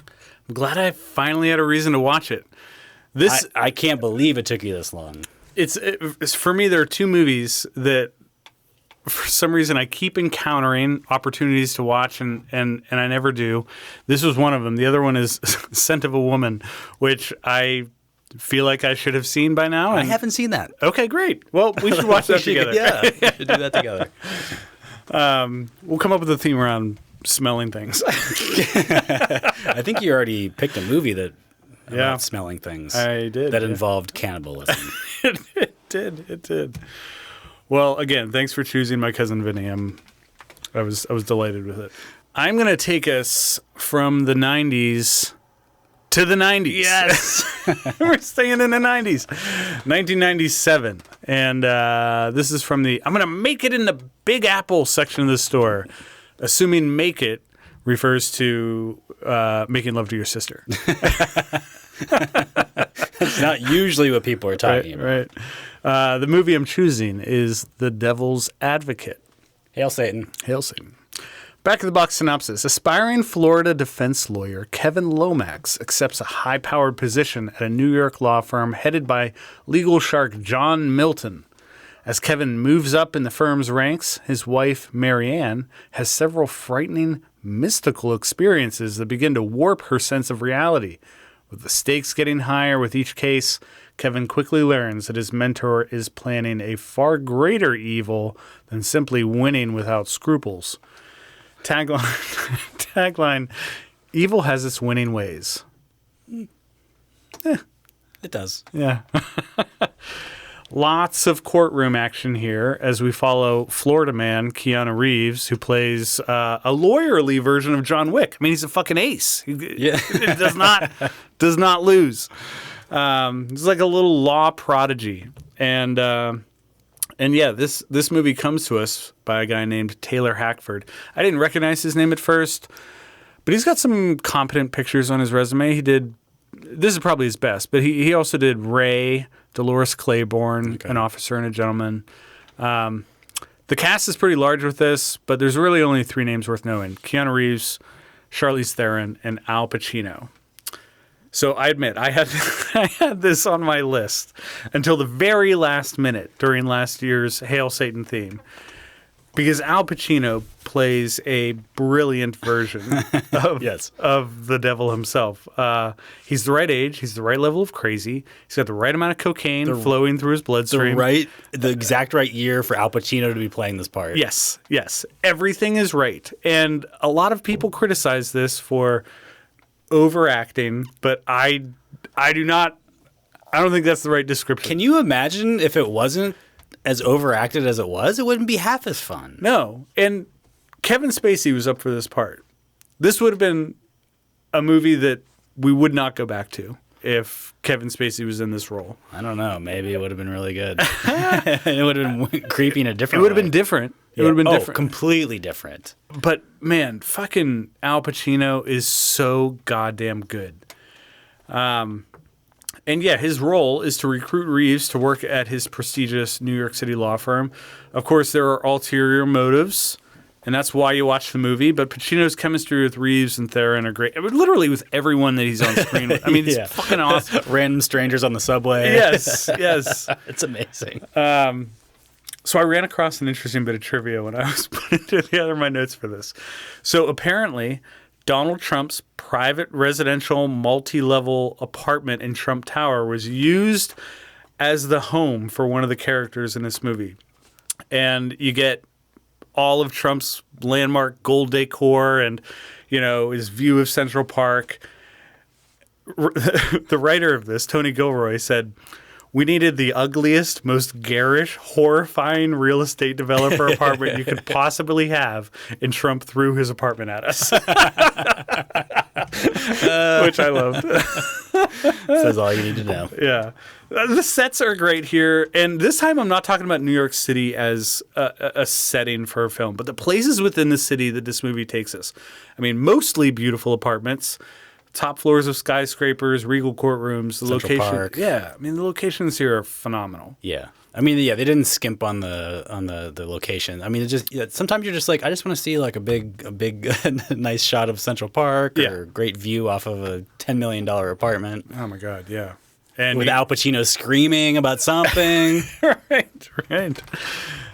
[SPEAKER 1] I'm glad I finally had a reason to watch it.
[SPEAKER 2] I can't believe it took you this long.
[SPEAKER 1] It's for me, there are two movies that for some reason I keep encountering opportunities to watch and I never do. This was one of them. The other one is Scent of a Woman, which I feel like I should have seen by now.
[SPEAKER 2] I haven't seen that.
[SPEAKER 1] Okay, great. Well, we should watch that together.
[SPEAKER 2] Yeah, we should do that together.
[SPEAKER 1] We'll come up with a theme around smelling things.
[SPEAKER 2] I think you already picked a movie about smelling things.
[SPEAKER 1] I did.
[SPEAKER 2] That involved cannibalism.
[SPEAKER 1] It did. Well, again, thanks for choosing My Cousin Vinny. I was delighted with it. I'm going to take us from the 90s to the 90s.
[SPEAKER 2] Yes.
[SPEAKER 1] We're staying in the 90s. 1997. And this is from I'm going to make it in the Big Apple section of the store. Assuming make it refers to making love to your sister.
[SPEAKER 2] It's not usually what people are talking
[SPEAKER 1] about. Right. The movie I'm choosing is The Devil's Advocate.
[SPEAKER 2] Hail Satan.
[SPEAKER 1] Hail Satan. Back of the box synopsis. Aspiring Florida defense lawyer Kevin Lomax accepts a high-powered position at a New York law firm headed by legal shark John Milton. As Kevin moves up in the firm's ranks, his wife, Marianne, has several frightening, mystical experiences that begin to warp her sense of reality. With the stakes getting higher with each case, Kevin quickly learns that his mentor is planning a far greater evil than simply winning without scruples. Tagline, evil has its winning ways.
[SPEAKER 2] It does.
[SPEAKER 1] Yeah. Lots of courtroom action here as we follow Florida man Keanu Reeves, who plays a lawyerly version of John Wick. I mean, he's a fucking ace.
[SPEAKER 2] Yeah.
[SPEAKER 1] It does not lose. He's like a little law prodigy. And yeah, this movie comes to us by a guy named Taylor Hackford. I didn't recognize his name at first, But he's got some competent pictures on his resume. He did, this is probably his best, but he also did Ray, Dolores Claiborne, An Officer and a Gentleman. The cast is pretty large with this, but there's really only 3 names worth knowing. Keanu Reeves, Charlize Theron, and Al Pacino. So I admit, I had this on my list until the very last minute during last year's Hail Satan theme. Because Al Pacino plays a brilliant version of the devil himself. He's the right age. He's the right level of crazy. He's got the right amount of cocaine flowing through his bloodstream.
[SPEAKER 2] The exact right year for Al Pacino to be playing this part.
[SPEAKER 1] Yes. Everything is right. And a lot of people criticize this for overacting, but I don't think that's the right description.
[SPEAKER 2] Can you imagine if it wasn't as overacted as it was? It wouldn't be half as fun.
[SPEAKER 1] No. And Kevin Spacey was up for this part. This would have been a movie that we would not go back to if Kevin Spacey was in this role.
[SPEAKER 2] I don't know. Maybe it would have been really good. It would have been creepy in a different way.
[SPEAKER 1] It would have been different. It would have been different.
[SPEAKER 2] Completely different.
[SPEAKER 1] But, man, fucking Al Pacino is so goddamn good. And yeah, his role is to recruit Reeves to work at his prestigious New York City law firm. Of course, there are ulterior motives, and that's why you watch the movie. But Pacino's chemistry with Reeves and Theron are great. I mean, literally with everyone that he's on screen with. I mean, it's fucking awesome.
[SPEAKER 2] Random strangers on the subway.
[SPEAKER 1] Yes.
[SPEAKER 2] It's amazing.
[SPEAKER 1] So I ran across an interesting bit of trivia when I was putting together my notes for this. So apparently, Donald Trump's private residential multi-level apartment in Trump Tower was used as the home for one of the characters in this movie. And you get all of Trump's landmark gold decor and, his view of Central Park. The writer of this, Tony Gilroy, said, "We needed the ugliest, most garish, horrifying real estate developer apartment you could possibly have, and Trump threw his apartment at us." Which I loved.
[SPEAKER 2] Says all you need to know.
[SPEAKER 1] Yeah. The sets are great here. And this time I'm not talking about New York City as a setting for a film, but the places within the city that this movie takes us. I mean, mostly beautiful apartments. Top floors of skyscrapers, regal courtrooms, the
[SPEAKER 2] Central
[SPEAKER 1] location.
[SPEAKER 2] Park.
[SPEAKER 1] Yeah, I mean the locations here are phenomenal.
[SPEAKER 2] Yeah, I mean, they didn't skimp on the location. I mean, it just sometimes you're just like, I just want to see like a big nice shot of Central Park or great view off of a $10 million apartment.
[SPEAKER 1] Oh my God, yeah, and
[SPEAKER 2] with Al Pacino screaming about something.
[SPEAKER 1] right.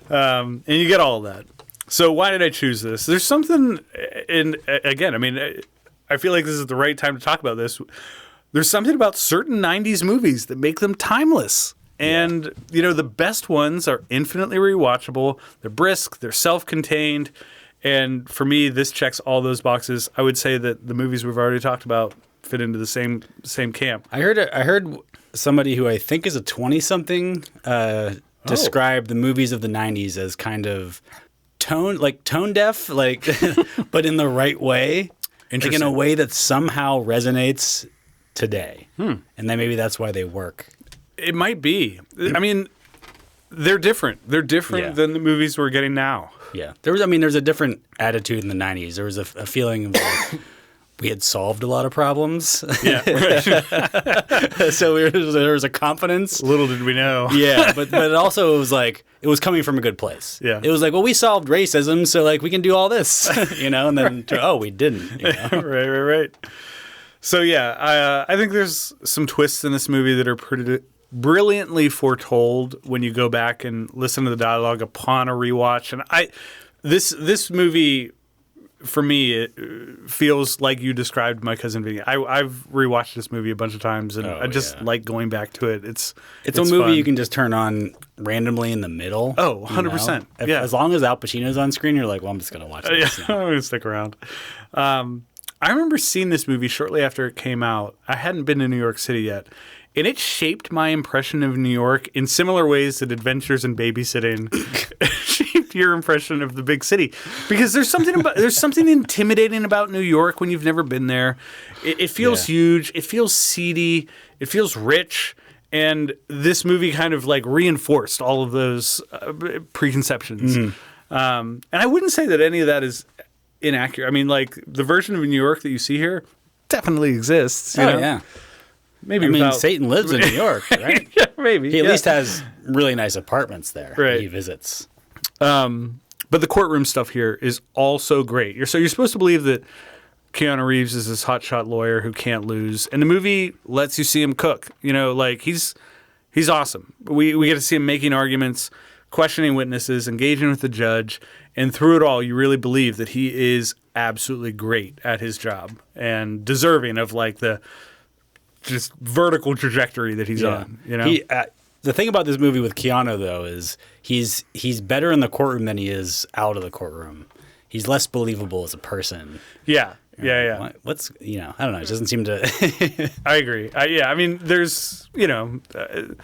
[SPEAKER 1] And you get all of that. So why did I choose this? There's something again. I mean, I feel like this is the right time to talk about this. There's something about certain 90s movies that make them timeless. And, the best ones are infinitely rewatchable. They're brisk. They're self-contained. And for me, this checks all those boxes. I would say that the movies we've already talked about fit into the same camp. I
[SPEAKER 2] heard somebody who I think is a 20-something describe the movies of the 90s as kind of tone deaf, but in the right way. Like in a way that somehow resonates today. And then maybe that's why they work.
[SPEAKER 1] It might be. I mean, they're different. They're different than the movies we're getting now.
[SPEAKER 2] Yeah. There's a different attitude in the 90s. There was a feeling of like we had solved a lot of problems.
[SPEAKER 1] Yeah. Right.
[SPEAKER 2] So there was a confidence.
[SPEAKER 1] Little did we know.
[SPEAKER 2] Yeah. But it also was like, it was coming from a good place.
[SPEAKER 1] Yeah.
[SPEAKER 2] It was like, well, we solved racism, so like we can do all this, and then, we didn't.
[SPEAKER 1] Right. So yeah, I think there's some twists in this movie that are pretty brilliantly foretold when you go back and listen to the dialogue upon a rewatch. And this movie, for me, it feels like you described My Cousin Vinny. I've rewatched this movie a bunch of times, and I just like going back to it. It's
[SPEAKER 2] a movie
[SPEAKER 1] fun.
[SPEAKER 2] You can just turn on randomly in the middle.
[SPEAKER 1] Oh, 100%. Yeah.
[SPEAKER 2] As long as Al Pacino's on screen, you're like, well, I'm just going to watch this.
[SPEAKER 1] I'm going to stick around. I remember seeing this movie shortly after it came out. I hadn't been to New York City yet. And it shaped my impression of New York in similar ways that Adventures in Babysitting shaped your impression of the big city. Because there's something intimidating about New York when you've never been there. It feels huge. It feels seedy. It feels rich. And this movie kind of like reinforced all of those preconceptions. And I wouldn't say that any of that is inaccurate. I mean, like the version of New York that you see here definitely exists. You
[SPEAKER 2] Oh
[SPEAKER 1] know?
[SPEAKER 2] yeah.
[SPEAKER 1] Maybe
[SPEAKER 2] I mean,
[SPEAKER 1] without-
[SPEAKER 2] Satan lives in New York, right?
[SPEAKER 1] yeah, maybe.
[SPEAKER 2] He at least has really nice apartments there.
[SPEAKER 1] Right.
[SPEAKER 2] That he visits.
[SPEAKER 1] But the courtroom stuff here is also great. You're supposed to believe that Keanu Reeves is this hotshot lawyer who can't lose, and the movie lets you see him cook. You know, like he's awesome. We get to see him making arguments, questioning witnesses, engaging with the judge, and through it all, you really believe that he is absolutely great at his job and deserving of like the just vertical trajectory that he's on. You know,
[SPEAKER 2] the thing about this movie with Keanu though is he's better in the courtroom than he is out of the courtroom. He's less believable as a person.
[SPEAKER 1] yeah.
[SPEAKER 2] What's I don't know. It doesn't seem to.
[SPEAKER 1] I agree. I mean, there's the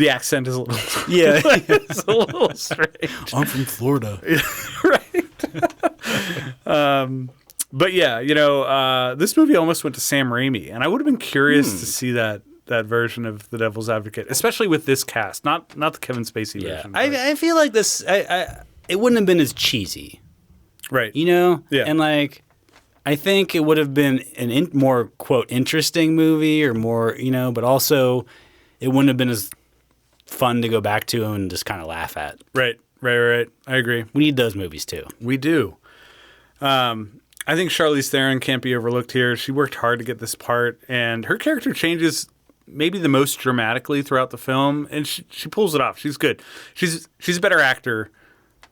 [SPEAKER 1] accent is a little
[SPEAKER 2] Yeah,
[SPEAKER 1] it's a little strange,
[SPEAKER 2] I'm from Florida.
[SPEAKER 1] right? But yeah, this movie almost went to Sam Raimi, and I would have been curious to see that version of The Devil's Advocate, especially with this cast, not the Kevin Spacey
[SPEAKER 2] Yeah,
[SPEAKER 1] version.
[SPEAKER 2] I feel like this. It wouldn't have been as cheesy,
[SPEAKER 1] right.
[SPEAKER 2] Yeah,
[SPEAKER 1] And
[SPEAKER 2] like I think it would have been more quote interesting movie or more but also it wouldn't have been as fun to go back to and just kind of laugh at.
[SPEAKER 1] Right. I agree.
[SPEAKER 2] We need those movies too.
[SPEAKER 1] We do. I think Charlize Theron can't be overlooked here. She worked hard to get this part, and her character changes maybe the most dramatically throughout the film, and she pulls it off. She's good. She's a better actor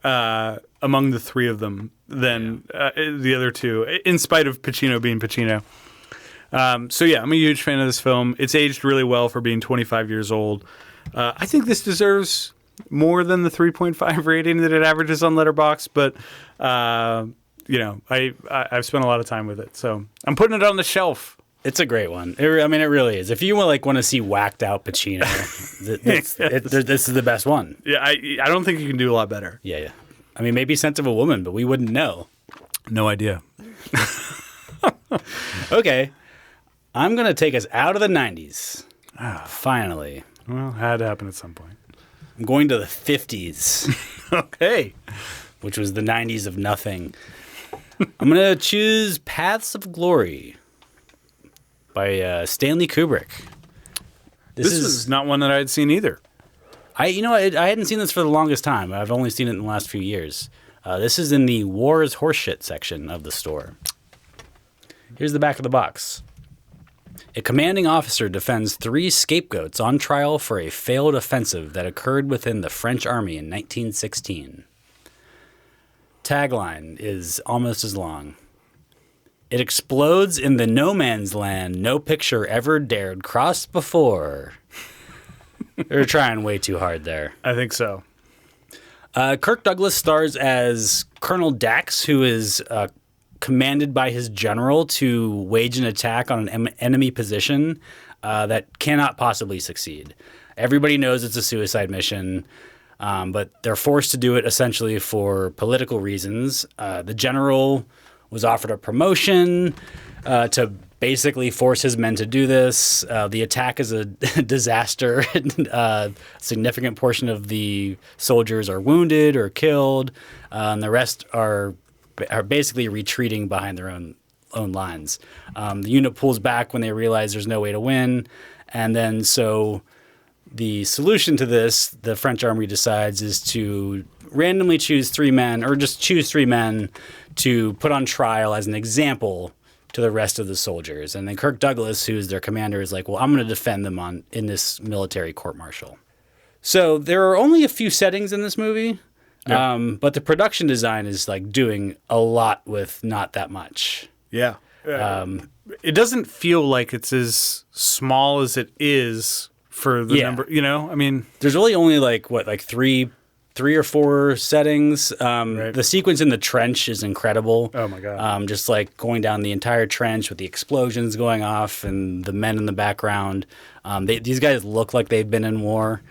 [SPEAKER 1] among the three of them than the other two, in spite of Pacino being Pacino. So yeah, I'm a huge fan of this film. It's aged really well for being 25 years old. I think this deserves more than the 3.5 rating that it averages on Letterboxd, but I've spent a lot of time with it, so I'm putting it on the shelf.
[SPEAKER 2] It's a great one. It really is. If you want to see whacked out Pacino, this is the best one.
[SPEAKER 1] Yeah, I don't think you can do a lot better.
[SPEAKER 2] Yeah. I mean, maybe Scent of a Woman, but we wouldn't know.
[SPEAKER 1] No idea.
[SPEAKER 2] Okay. I'm going to take us out of the 90s. Finally.
[SPEAKER 1] Well, it had to happen at some point.
[SPEAKER 2] I'm going to the 50s.
[SPEAKER 1] Okay.
[SPEAKER 2] Which was the 90s of nothing. I'm going to choose Paths of Glory by Stanley Kubrick.
[SPEAKER 1] This is not one that I had seen either.
[SPEAKER 2] I hadn't seen this for the longest time. I've only seen it in the last few years. This is in the War is Horseshit section of the store. Here's the back of the box. A commanding officer defends 3 scapegoats on trial for a failed offensive that occurred within the French army in 1916. Tagline is almost as long. It explodes in the no man's land no picture ever dared cross before. They're trying way too hard there.
[SPEAKER 1] I think so.
[SPEAKER 2] Kirk Douglas stars as Colonel Dax, who is commanded by his general to wage an attack on an enemy position that cannot possibly succeed. Everybody knows it's a suicide mission, but they're forced to do it essentially for political reasons. The general was offered a promotion to basically force his men to do this. The attack is a disaster. A significant portion of the soldiers are wounded or killed, and the rest are basically retreating behind their own lines. The unit pulls back when they realize there's no way to win, and then so the solution to this, the French army decides, is to randomly choose 3 men, or just choose 3 men to put on trial as an example to the rest of the soldiers. And then Kirk Douglas, who's their commander, is like, well, I'm going to defend them in this military court-martial. So there are only a few settings in this movie, but the production design is like doing a lot with not that much.
[SPEAKER 1] Yeah. It doesn't feel like it's as small as it is for the number, I mean,
[SPEAKER 2] there's really only like three or 4 settings.
[SPEAKER 1] Right.
[SPEAKER 2] The sequence in the trench is incredible.
[SPEAKER 1] Oh my God.
[SPEAKER 2] Just like going down the entire trench with the explosions going off and the men in the background. These guys look like they've been in war.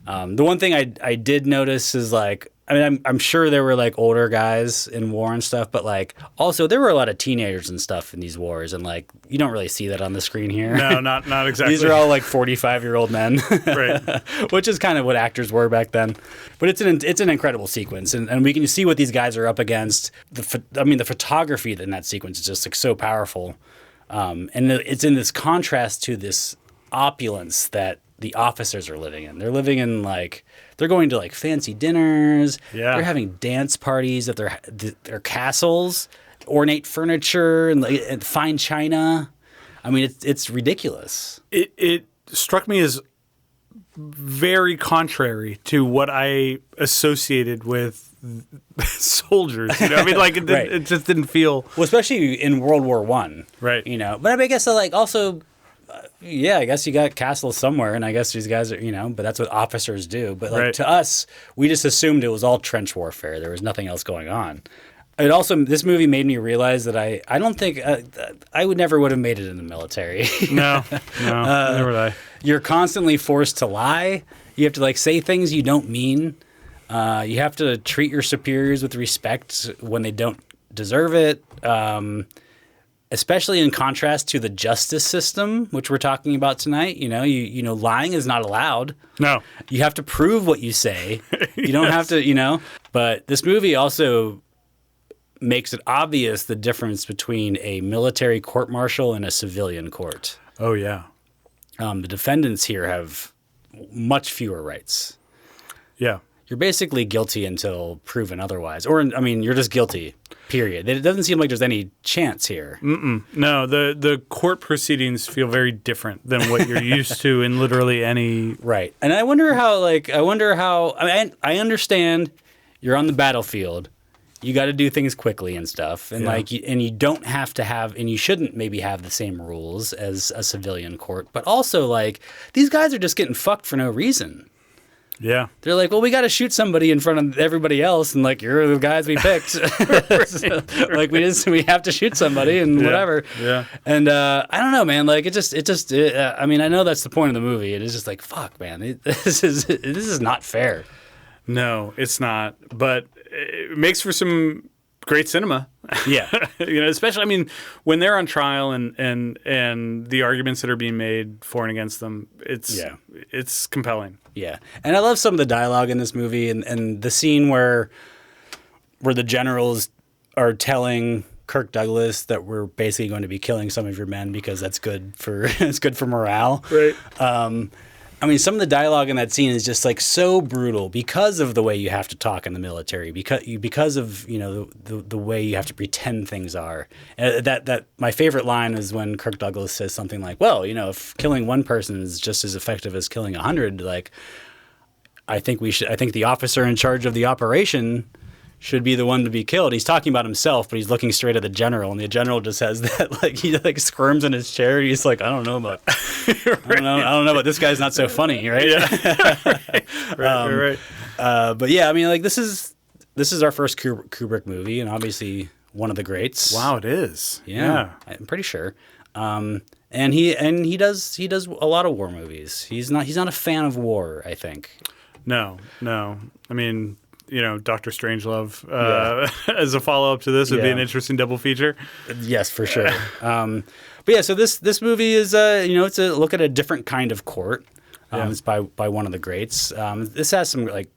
[SPEAKER 2] The one thing I did notice is like I mean, I'm sure there were like older guys in war and stuff, but like also there were a lot of teenagers and stuff in these wars, and like you don't really see that on the screen here.
[SPEAKER 1] No, not exactly.
[SPEAKER 2] These are all like 45-year-old men,
[SPEAKER 1] Right?
[SPEAKER 2] which is kind of what actors were back then. But it's an incredible sequence, and we can see what these guys are up against. The photography in that sequence is just like so powerful, and it's in this contrast to this opulence that the officers are living in. They're living in like they're going to like fancy dinners.
[SPEAKER 1] Yeah.
[SPEAKER 2] They're having dance parties at their castles, ornate furniture and fine china. I mean, it's ridiculous.
[SPEAKER 1] It struck me as very contrary to what I associated with soldiers. You know, I mean, like
[SPEAKER 2] Right.
[SPEAKER 1] it just didn't feel
[SPEAKER 2] Well, especially in World War One.
[SPEAKER 1] right.
[SPEAKER 2] You know, but I mean, I guess like also. Yeah, I guess you got castles somewhere, and I guess these guys are, but that's what officers do. But like
[SPEAKER 1] Right.
[SPEAKER 2] to us, we just assumed it was all trench warfare. There was nothing else going on. It also, this movie made me realize that I don't think I never would have made it in the military.
[SPEAKER 1] No, never would I.
[SPEAKER 2] You're constantly forced to lie. You have to like say things you don't mean. You have to treat your superiors with respect when they don't deserve it. Especially in contrast to the justice system, which we're talking about tonight. You know, lying is not allowed.
[SPEAKER 1] No.
[SPEAKER 2] You have to prove what you say. You don't have to, But this movie also makes it obvious the difference between a military court-martial and a civilian court.
[SPEAKER 1] Oh yeah.
[SPEAKER 2] The defendants here have much fewer rights.
[SPEAKER 1] Yeah.
[SPEAKER 2] You're basically guilty until proven otherwise. Or, I mean, you're just guilty, period. It doesn't seem like there's any chance here.
[SPEAKER 1] No, the court proceedings feel very different than what you're used to in literally any.
[SPEAKER 2] Right. And I wonder how, I understand you're on the battlefield. You got to do things quickly and stuff. And you don't have to have, and you shouldn't maybe have the same rules as a civilian court. But also, like, these guys are just getting fucked for no reason.
[SPEAKER 1] Yeah.
[SPEAKER 2] They're like, well, we got to shoot somebody in front of everybody else, and like you're the guys we picked. So, like we have to shoot somebody and whatever.
[SPEAKER 1] Yeah.
[SPEAKER 2] And I don't know, man. Like I mean, I know that's the point of the movie. It is just like, fuck, man. This is not fair.
[SPEAKER 1] No, it's not. But it makes for some great cinema.
[SPEAKER 2] Yeah.
[SPEAKER 1] Especially, I mean, when they're on trial and the arguments that are being made for and against them, it's compelling.
[SPEAKER 2] Yeah. And I love some of the dialogue in this movie and the scene where the generals are telling Kirk Douglas that we're basically going to be killing some of your men because that's good for it's good for morale.
[SPEAKER 1] Right.
[SPEAKER 2] I mean, some of the dialogue in that scene is just like so brutal because of the way you have to talk in the military, because of the way you have to pretend things are. That my favorite line is when Kirk Douglas says something like, "Well, if killing one person is just as effective as killing 100, like I think the officer in charge of the operation should be the one to be killed." He's talking about himself, but he's looking straight at the general, and the general just has that he squirms in his chair. He's like, I don't know about I don't know about this guy's not so funny, right?
[SPEAKER 1] Yeah. Right.
[SPEAKER 2] But yeah, I mean, like this is our first Kubrick movie, and obviously one of the greats.
[SPEAKER 1] Wow, it is.
[SPEAKER 2] Yeah. I'm pretty sure. And he does a lot of war movies. He's not a fan of war, I think.
[SPEAKER 1] No. I mean, Dr. Strangelove as a follow-up to this would be an interesting double feature.
[SPEAKER 2] Yes, for sure. But yeah, so this movie is it's a look at a different kind of court. It's by one of the greats. This has some like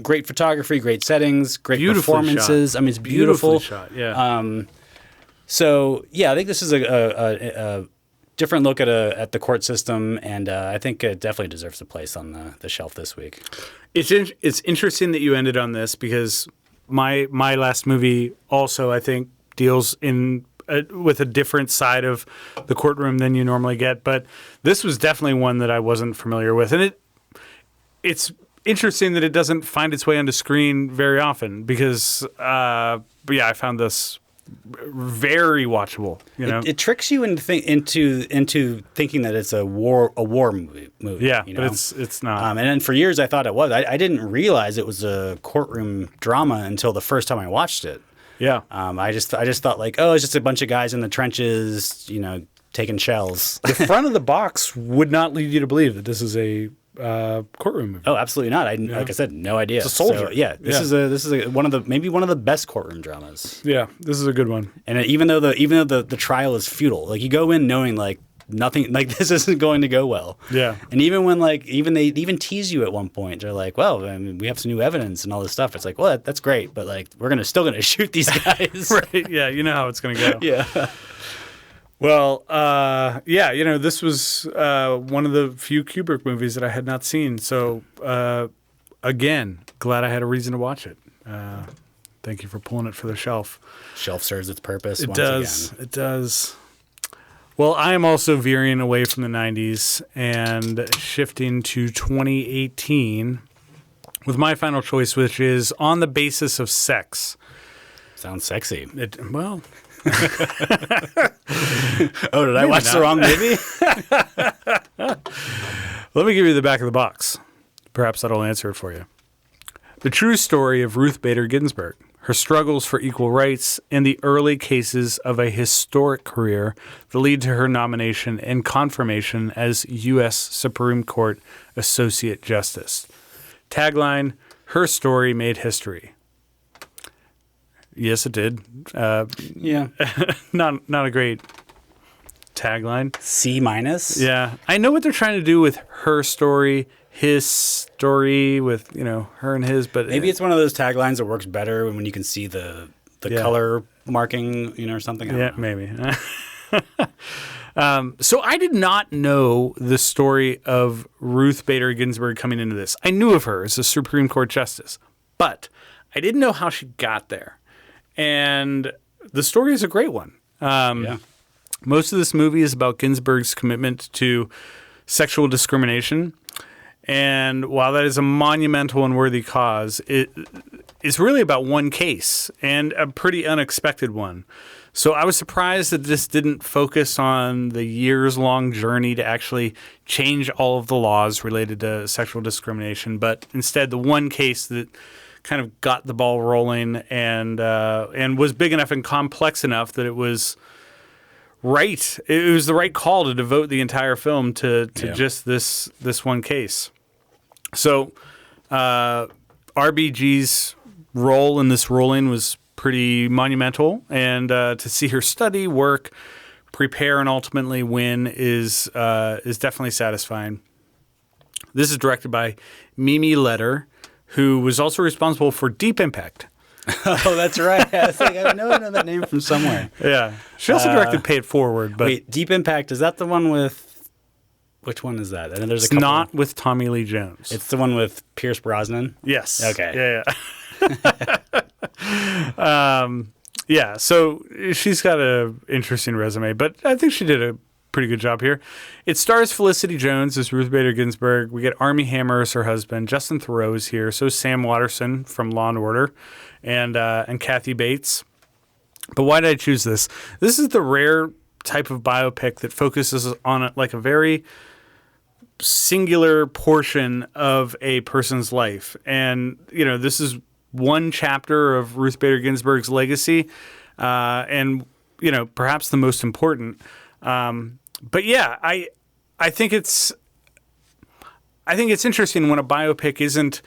[SPEAKER 2] great photography, great settings, great performances.
[SPEAKER 1] Shot.
[SPEAKER 2] I mean, it's beautiful.
[SPEAKER 1] Beautifully shot. Yeah.
[SPEAKER 2] So yeah, I think this is a different look at the court system, and I think it definitely deserves a place on the shelf this week.
[SPEAKER 1] It's interesting that you ended on this because my last movie also, I think, deals with a different side of the courtroom than you normally get, but this was definitely one that I wasn't familiar with, and it's interesting that it doesn't find its way onto screen very often because I found this very watchable.
[SPEAKER 2] It tricks you into thinking that it's a war movie.
[SPEAKER 1] Yeah, but it's not.
[SPEAKER 2] And then for years I thought it was. I didn't realize it was a courtroom drama until the first time I watched it.
[SPEAKER 1] Yeah.
[SPEAKER 2] I just thought like, oh, it's just a bunch of guys in the trenches, taking shells.
[SPEAKER 1] The front of the box would not lead you to believe that this is a courtroom movie.
[SPEAKER 2] Oh, absolutely not. Like I said, no idea. It's
[SPEAKER 1] a soldier.
[SPEAKER 2] So, this is one of the best courtroom dramas.
[SPEAKER 1] Yeah, this is a good one.
[SPEAKER 2] And even though the trial is futile, like you go in knowing like nothing, like this isn't going to go well.
[SPEAKER 1] Yeah.
[SPEAKER 2] And even when they even tease you at one point, they're like, well, I mean, we have some new evidence and all this stuff. It's like, well, that's great, but like we're still gonna shoot these guys.
[SPEAKER 1] Right? Yeah, you know how it's gonna go.
[SPEAKER 2] Yeah.
[SPEAKER 1] Well, this was one of the few Kubrick movies that I had not seen. So, again, glad I had a reason to watch it. Thank you for pulling it for the shelf.
[SPEAKER 2] Shelf serves its purpose.
[SPEAKER 1] It
[SPEAKER 2] once
[SPEAKER 1] does.
[SPEAKER 2] again.
[SPEAKER 1] It does. Well, I am also veering away from the 90s and shifting to 2018 with my final choice, which is On the Basis of Sex.
[SPEAKER 2] Sounds sexy.
[SPEAKER 1] Well...
[SPEAKER 2] Oh, did I watch the wrong movie?
[SPEAKER 1] Let me give you the back of the box. Perhaps that'll answer it for you. The true story of Ruth Bader Ginsburg, her struggles for equal rights, and the early cases of a historic career that lead to her nomination and confirmation as U.S. Supreme Court Associate Justice. Tagline, her story made history. Yes, it did.
[SPEAKER 2] Yeah.
[SPEAKER 1] Not a great tagline.
[SPEAKER 2] C-.
[SPEAKER 1] Yeah. I know what they're trying to do with her story, his story, with, her and his, but
[SPEAKER 2] maybe it's one of those taglines that works better when you can see the color marking, or something. I don't know.
[SPEAKER 1] Maybe. So I did not know the story of Ruth Bader Ginsburg coming into this. I knew of her as a Supreme Court justice, but I didn't know how she got there. And the story is a great one. Most of this movie is about Ginsburg's commitment to sexual discrimination. And while that is a monumental and worthy cause, it is really about one case, and a pretty unexpected one. So I was surprised that this didn't focus on the years-long journey to actually change all of the laws related to sexual discrimination, but instead the one case that kind of got the ball rolling and was big enough and complex enough that it was right. It was the right call to devote the entire film to just this one case. So RBG's role in this ruling was pretty monumental, and to see her study, work, prepare, and ultimately win is definitely satisfying. This is directed by Mimi Leder, who was also responsible for Deep Impact.
[SPEAKER 2] Oh, that's right. I was like, I know that name from somewhere.
[SPEAKER 1] Yeah. She also directed Pay It Forward. But
[SPEAKER 2] wait, Deep Impact, is that the one with... Which one is that? And there's
[SPEAKER 1] it's not with Tommy Lee Jones.
[SPEAKER 2] It's the one with Pierce Brosnan?
[SPEAKER 1] Yes.
[SPEAKER 2] Okay.
[SPEAKER 1] Yeah. So she's got an interesting resume, but I think she did a pretty good job here. It stars Felicity Jones as Ruth Bader Ginsburg. We get Armie Hammer as her husband. Justin Theroux is here. So is Sam Watterson from Law and Order, and Kathy Bates. But why did I choose this? This is the rare type of biopic that focuses on a very singular portion of a person's life. And, this is one chapter of Ruth Bader Ginsburg's legacy, and, perhaps the most important. But yeah, I think it's interesting when a biopic isn't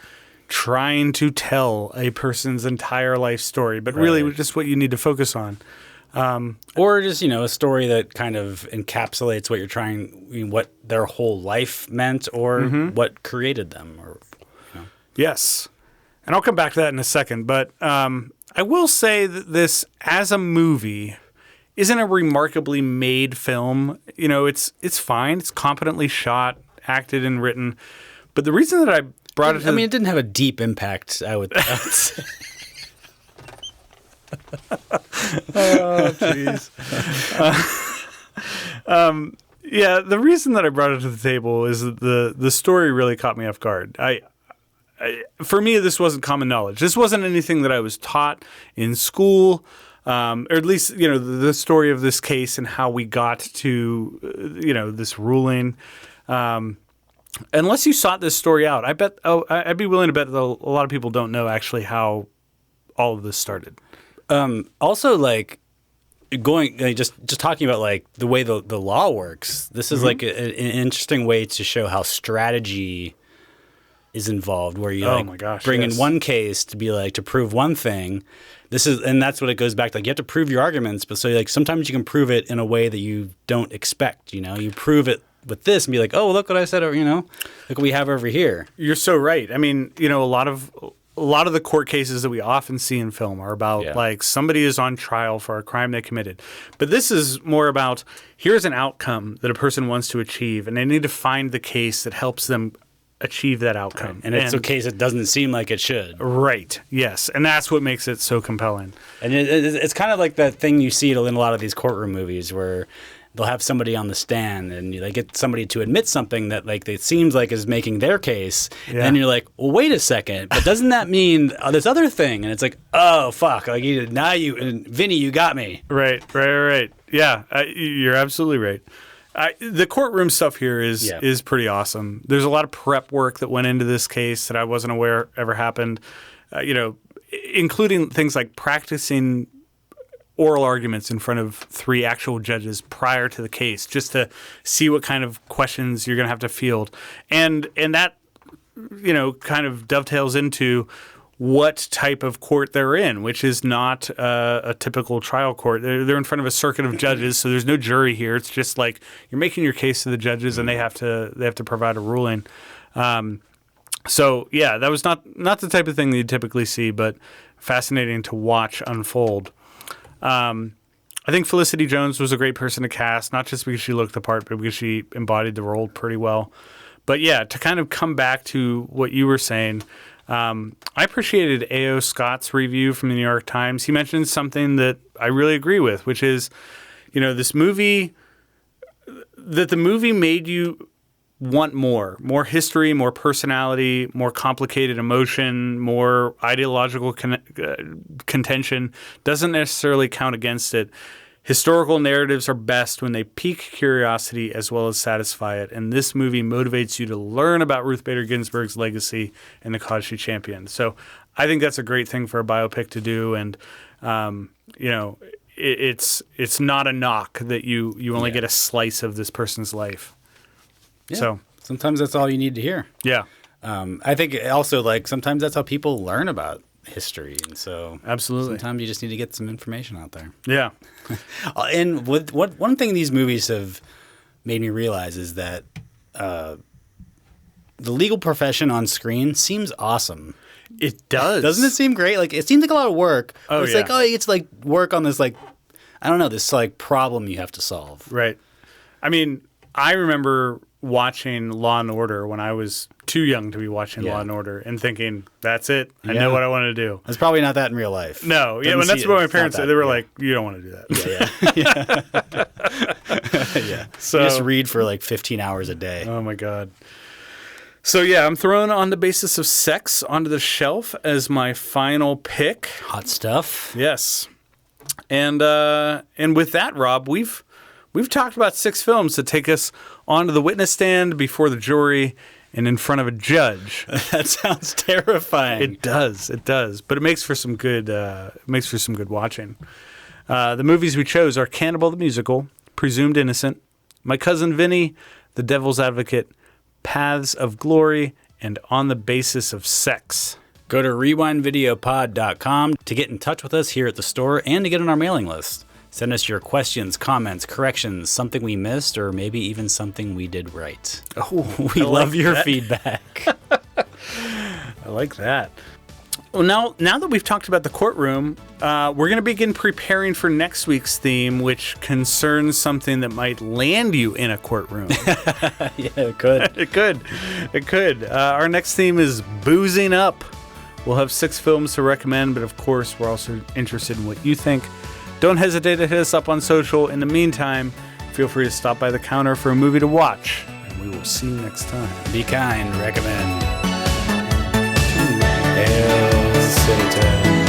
[SPEAKER 1] trying to tell a person's entire life story, but really just what you need to focus on.
[SPEAKER 2] Or just, a story that kind of encapsulates what their whole life meant, or what created them.
[SPEAKER 1] Yes. And I'll come back to that in a second. But I will say that this, as a movie, isn't a remarkably made film. It's fine. It's competently shot, acted, and written. But the reason that I brought it to...
[SPEAKER 2] it didn't have a deep impact, I would say.
[SPEAKER 1] Oh, jeez. Yeah, the reason that I brought it to the table is that the story really caught me off guard. For me, this wasn't common knowledge. This wasn't anything that I was taught in school, or at least, the story of this case and how we got to, this ruling. Unless you sought this story out, I'd be willing to bet that a lot of people don't know actually how all of this started.
[SPEAKER 2] Also, just talking about the way the law works. This is an interesting way to show how strategy is involved, where you
[SPEAKER 1] Oh my gosh,
[SPEAKER 2] bring
[SPEAKER 1] yes.
[SPEAKER 2] in one case to be like to prove one thing. And that's what it goes back to. Like, you have to prove your arguments, but so like sometimes you can prove it in a way that you don't expect. You prove it with this and be like, oh, look what I said. Or look what we have over here.
[SPEAKER 1] You're so right. I mean, a lot of the court cases that we often see in film are about like somebody is on trial for a crime they committed. But this is more about here's an outcome that a person wants to achieve, and they need to find the case that helps them achieve that outcome.
[SPEAKER 2] And it's a case that doesn't seem like it should.
[SPEAKER 1] Right. Yes. And that's what makes it so compelling.
[SPEAKER 2] And it's kind of like that thing you see in a lot of these courtroom movies where they'll have somebody on the stand and they get somebody to admit something that like it seems like is making their case. Yeah. And you're like, well, wait a second, but doesn't that mean this other thing? And it's like, oh, fuck. Like, Vinny, you got me.
[SPEAKER 1] Right. Yeah, you're absolutely right. The courtroom stuff here is pretty awesome. There's a lot of prep work that went into this case that I wasn't aware ever happened, including things like practicing oral arguments in front of 3 actual judges prior to the case, just to see what kind of questions you're going to have to field. And that, kind of dovetails into what type of court they're in, which is not a typical trial court. They're in front of a circuit of judges, so there's no jury here. It's just like you're making your case to the judges, and they have to provide a ruling. So yeah, that was not the type of thing that you typically see, but fascinating to watch unfold. I think Felicity Jones was a great person to cast, not just because she looked the part, but because she embodied the role pretty well. But yeah, to kind of come back to what you were saying. I appreciated A.O. Scott's review from the New York Times. He mentioned something that I really agree with, which is, this movie, that the movie made you want more history, more personality, more complicated emotion, more ideological contention. Doesn't necessarily count against it. Historical narratives are best when they pique curiosity as well as satisfy it. And this movie motivates you to learn about Ruth Bader Ginsburg's legacy and the cause she championed. So I think that's a great thing for a biopic to do. And, it's not a knock that you only get a slice of this person's life.
[SPEAKER 2] Yeah.
[SPEAKER 1] So
[SPEAKER 2] sometimes that's all you need to hear.
[SPEAKER 1] Yeah.
[SPEAKER 2] I think also sometimes that's how people learn about history, and so
[SPEAKER 1] absolutely
[SPEAKER 2] sometimes you just need to get some information out there.
[SPEAKER 1] Yeah.
[SPEAKER 2] And one thing these movies have made me realize is that the legal profession on screen seems awesome.
[SPEAKER 1] It does.
[SPEAKER 2] Doesn't it seem great? Like, it seems like a lot of work.
[SPEAKER 1] Oh,
[SPEAKER 2] it's
[SPEAKER 1] yeah.
[SPEAKER 2] it's like work on this this problem you have to solve.
[SPEAKER 1] Right. I mean, I remember watching Law and Order when I was too young to be watching Law and Order and thinking, that's it. I know what I want to do.
[SPEAKER 2] It's probably not that in real life.
[SPEAKER 1] No. Yeah. When that's what my parents said. They were like, you don't want to do
[SPEAKER 2] that. Yeah.
[SPEAKER 1] So
[SPEAKER 2] you just read for 15 hours a day.
[SPEAKER 1] Oh my God. So yeah, I'm throwing On the Basis of Sex onto the shelf as my final pick.
[SPEAKER 2] Hot stuff.
[SPEAKER 1] Yes. And with that, Rob, we've talked about 6 films that take us onto the witness stand, before the jury, and in front of a judge.
[SPEAKER 2] That sounds terrifying.
[SPEAKER 1] It does. But it makes for some good watching. The movies we chose are Cannibal the Musical, Presumed Innocent, My Cousin Vinny, The Devil's Advocate, Paths of Glory, and On the Basis of Sex.
[SPEAKER 2] Go to rewindvideopod.com to get in touch with us here at the store and to get on our mailing list. Send us your questions, comments, corrections, something we missed, or maybe even something we did right.
[SPEAKER 1] Oh,
[SPEAKER 2] we love your feedback.
[SPEAKER 1] I like that. Well, now that we've talked about the courtroom, we're going to begin preparing for next week's theme, which concerns something that might land you in a courtroom.
[SPEAKER 2] Yeah, it could.
[SPEAKER 1] It could. Our next theme is boozing up. We'll have 6 films to recommend, but of course, we're also interested in what you think. Don't hesitate to hit us up on social. In the meantime, feel free to stop by the counter for a movie to watch, and we will see you next time.
[SPEAKER 2] Be kind, recommend. Hail Satan.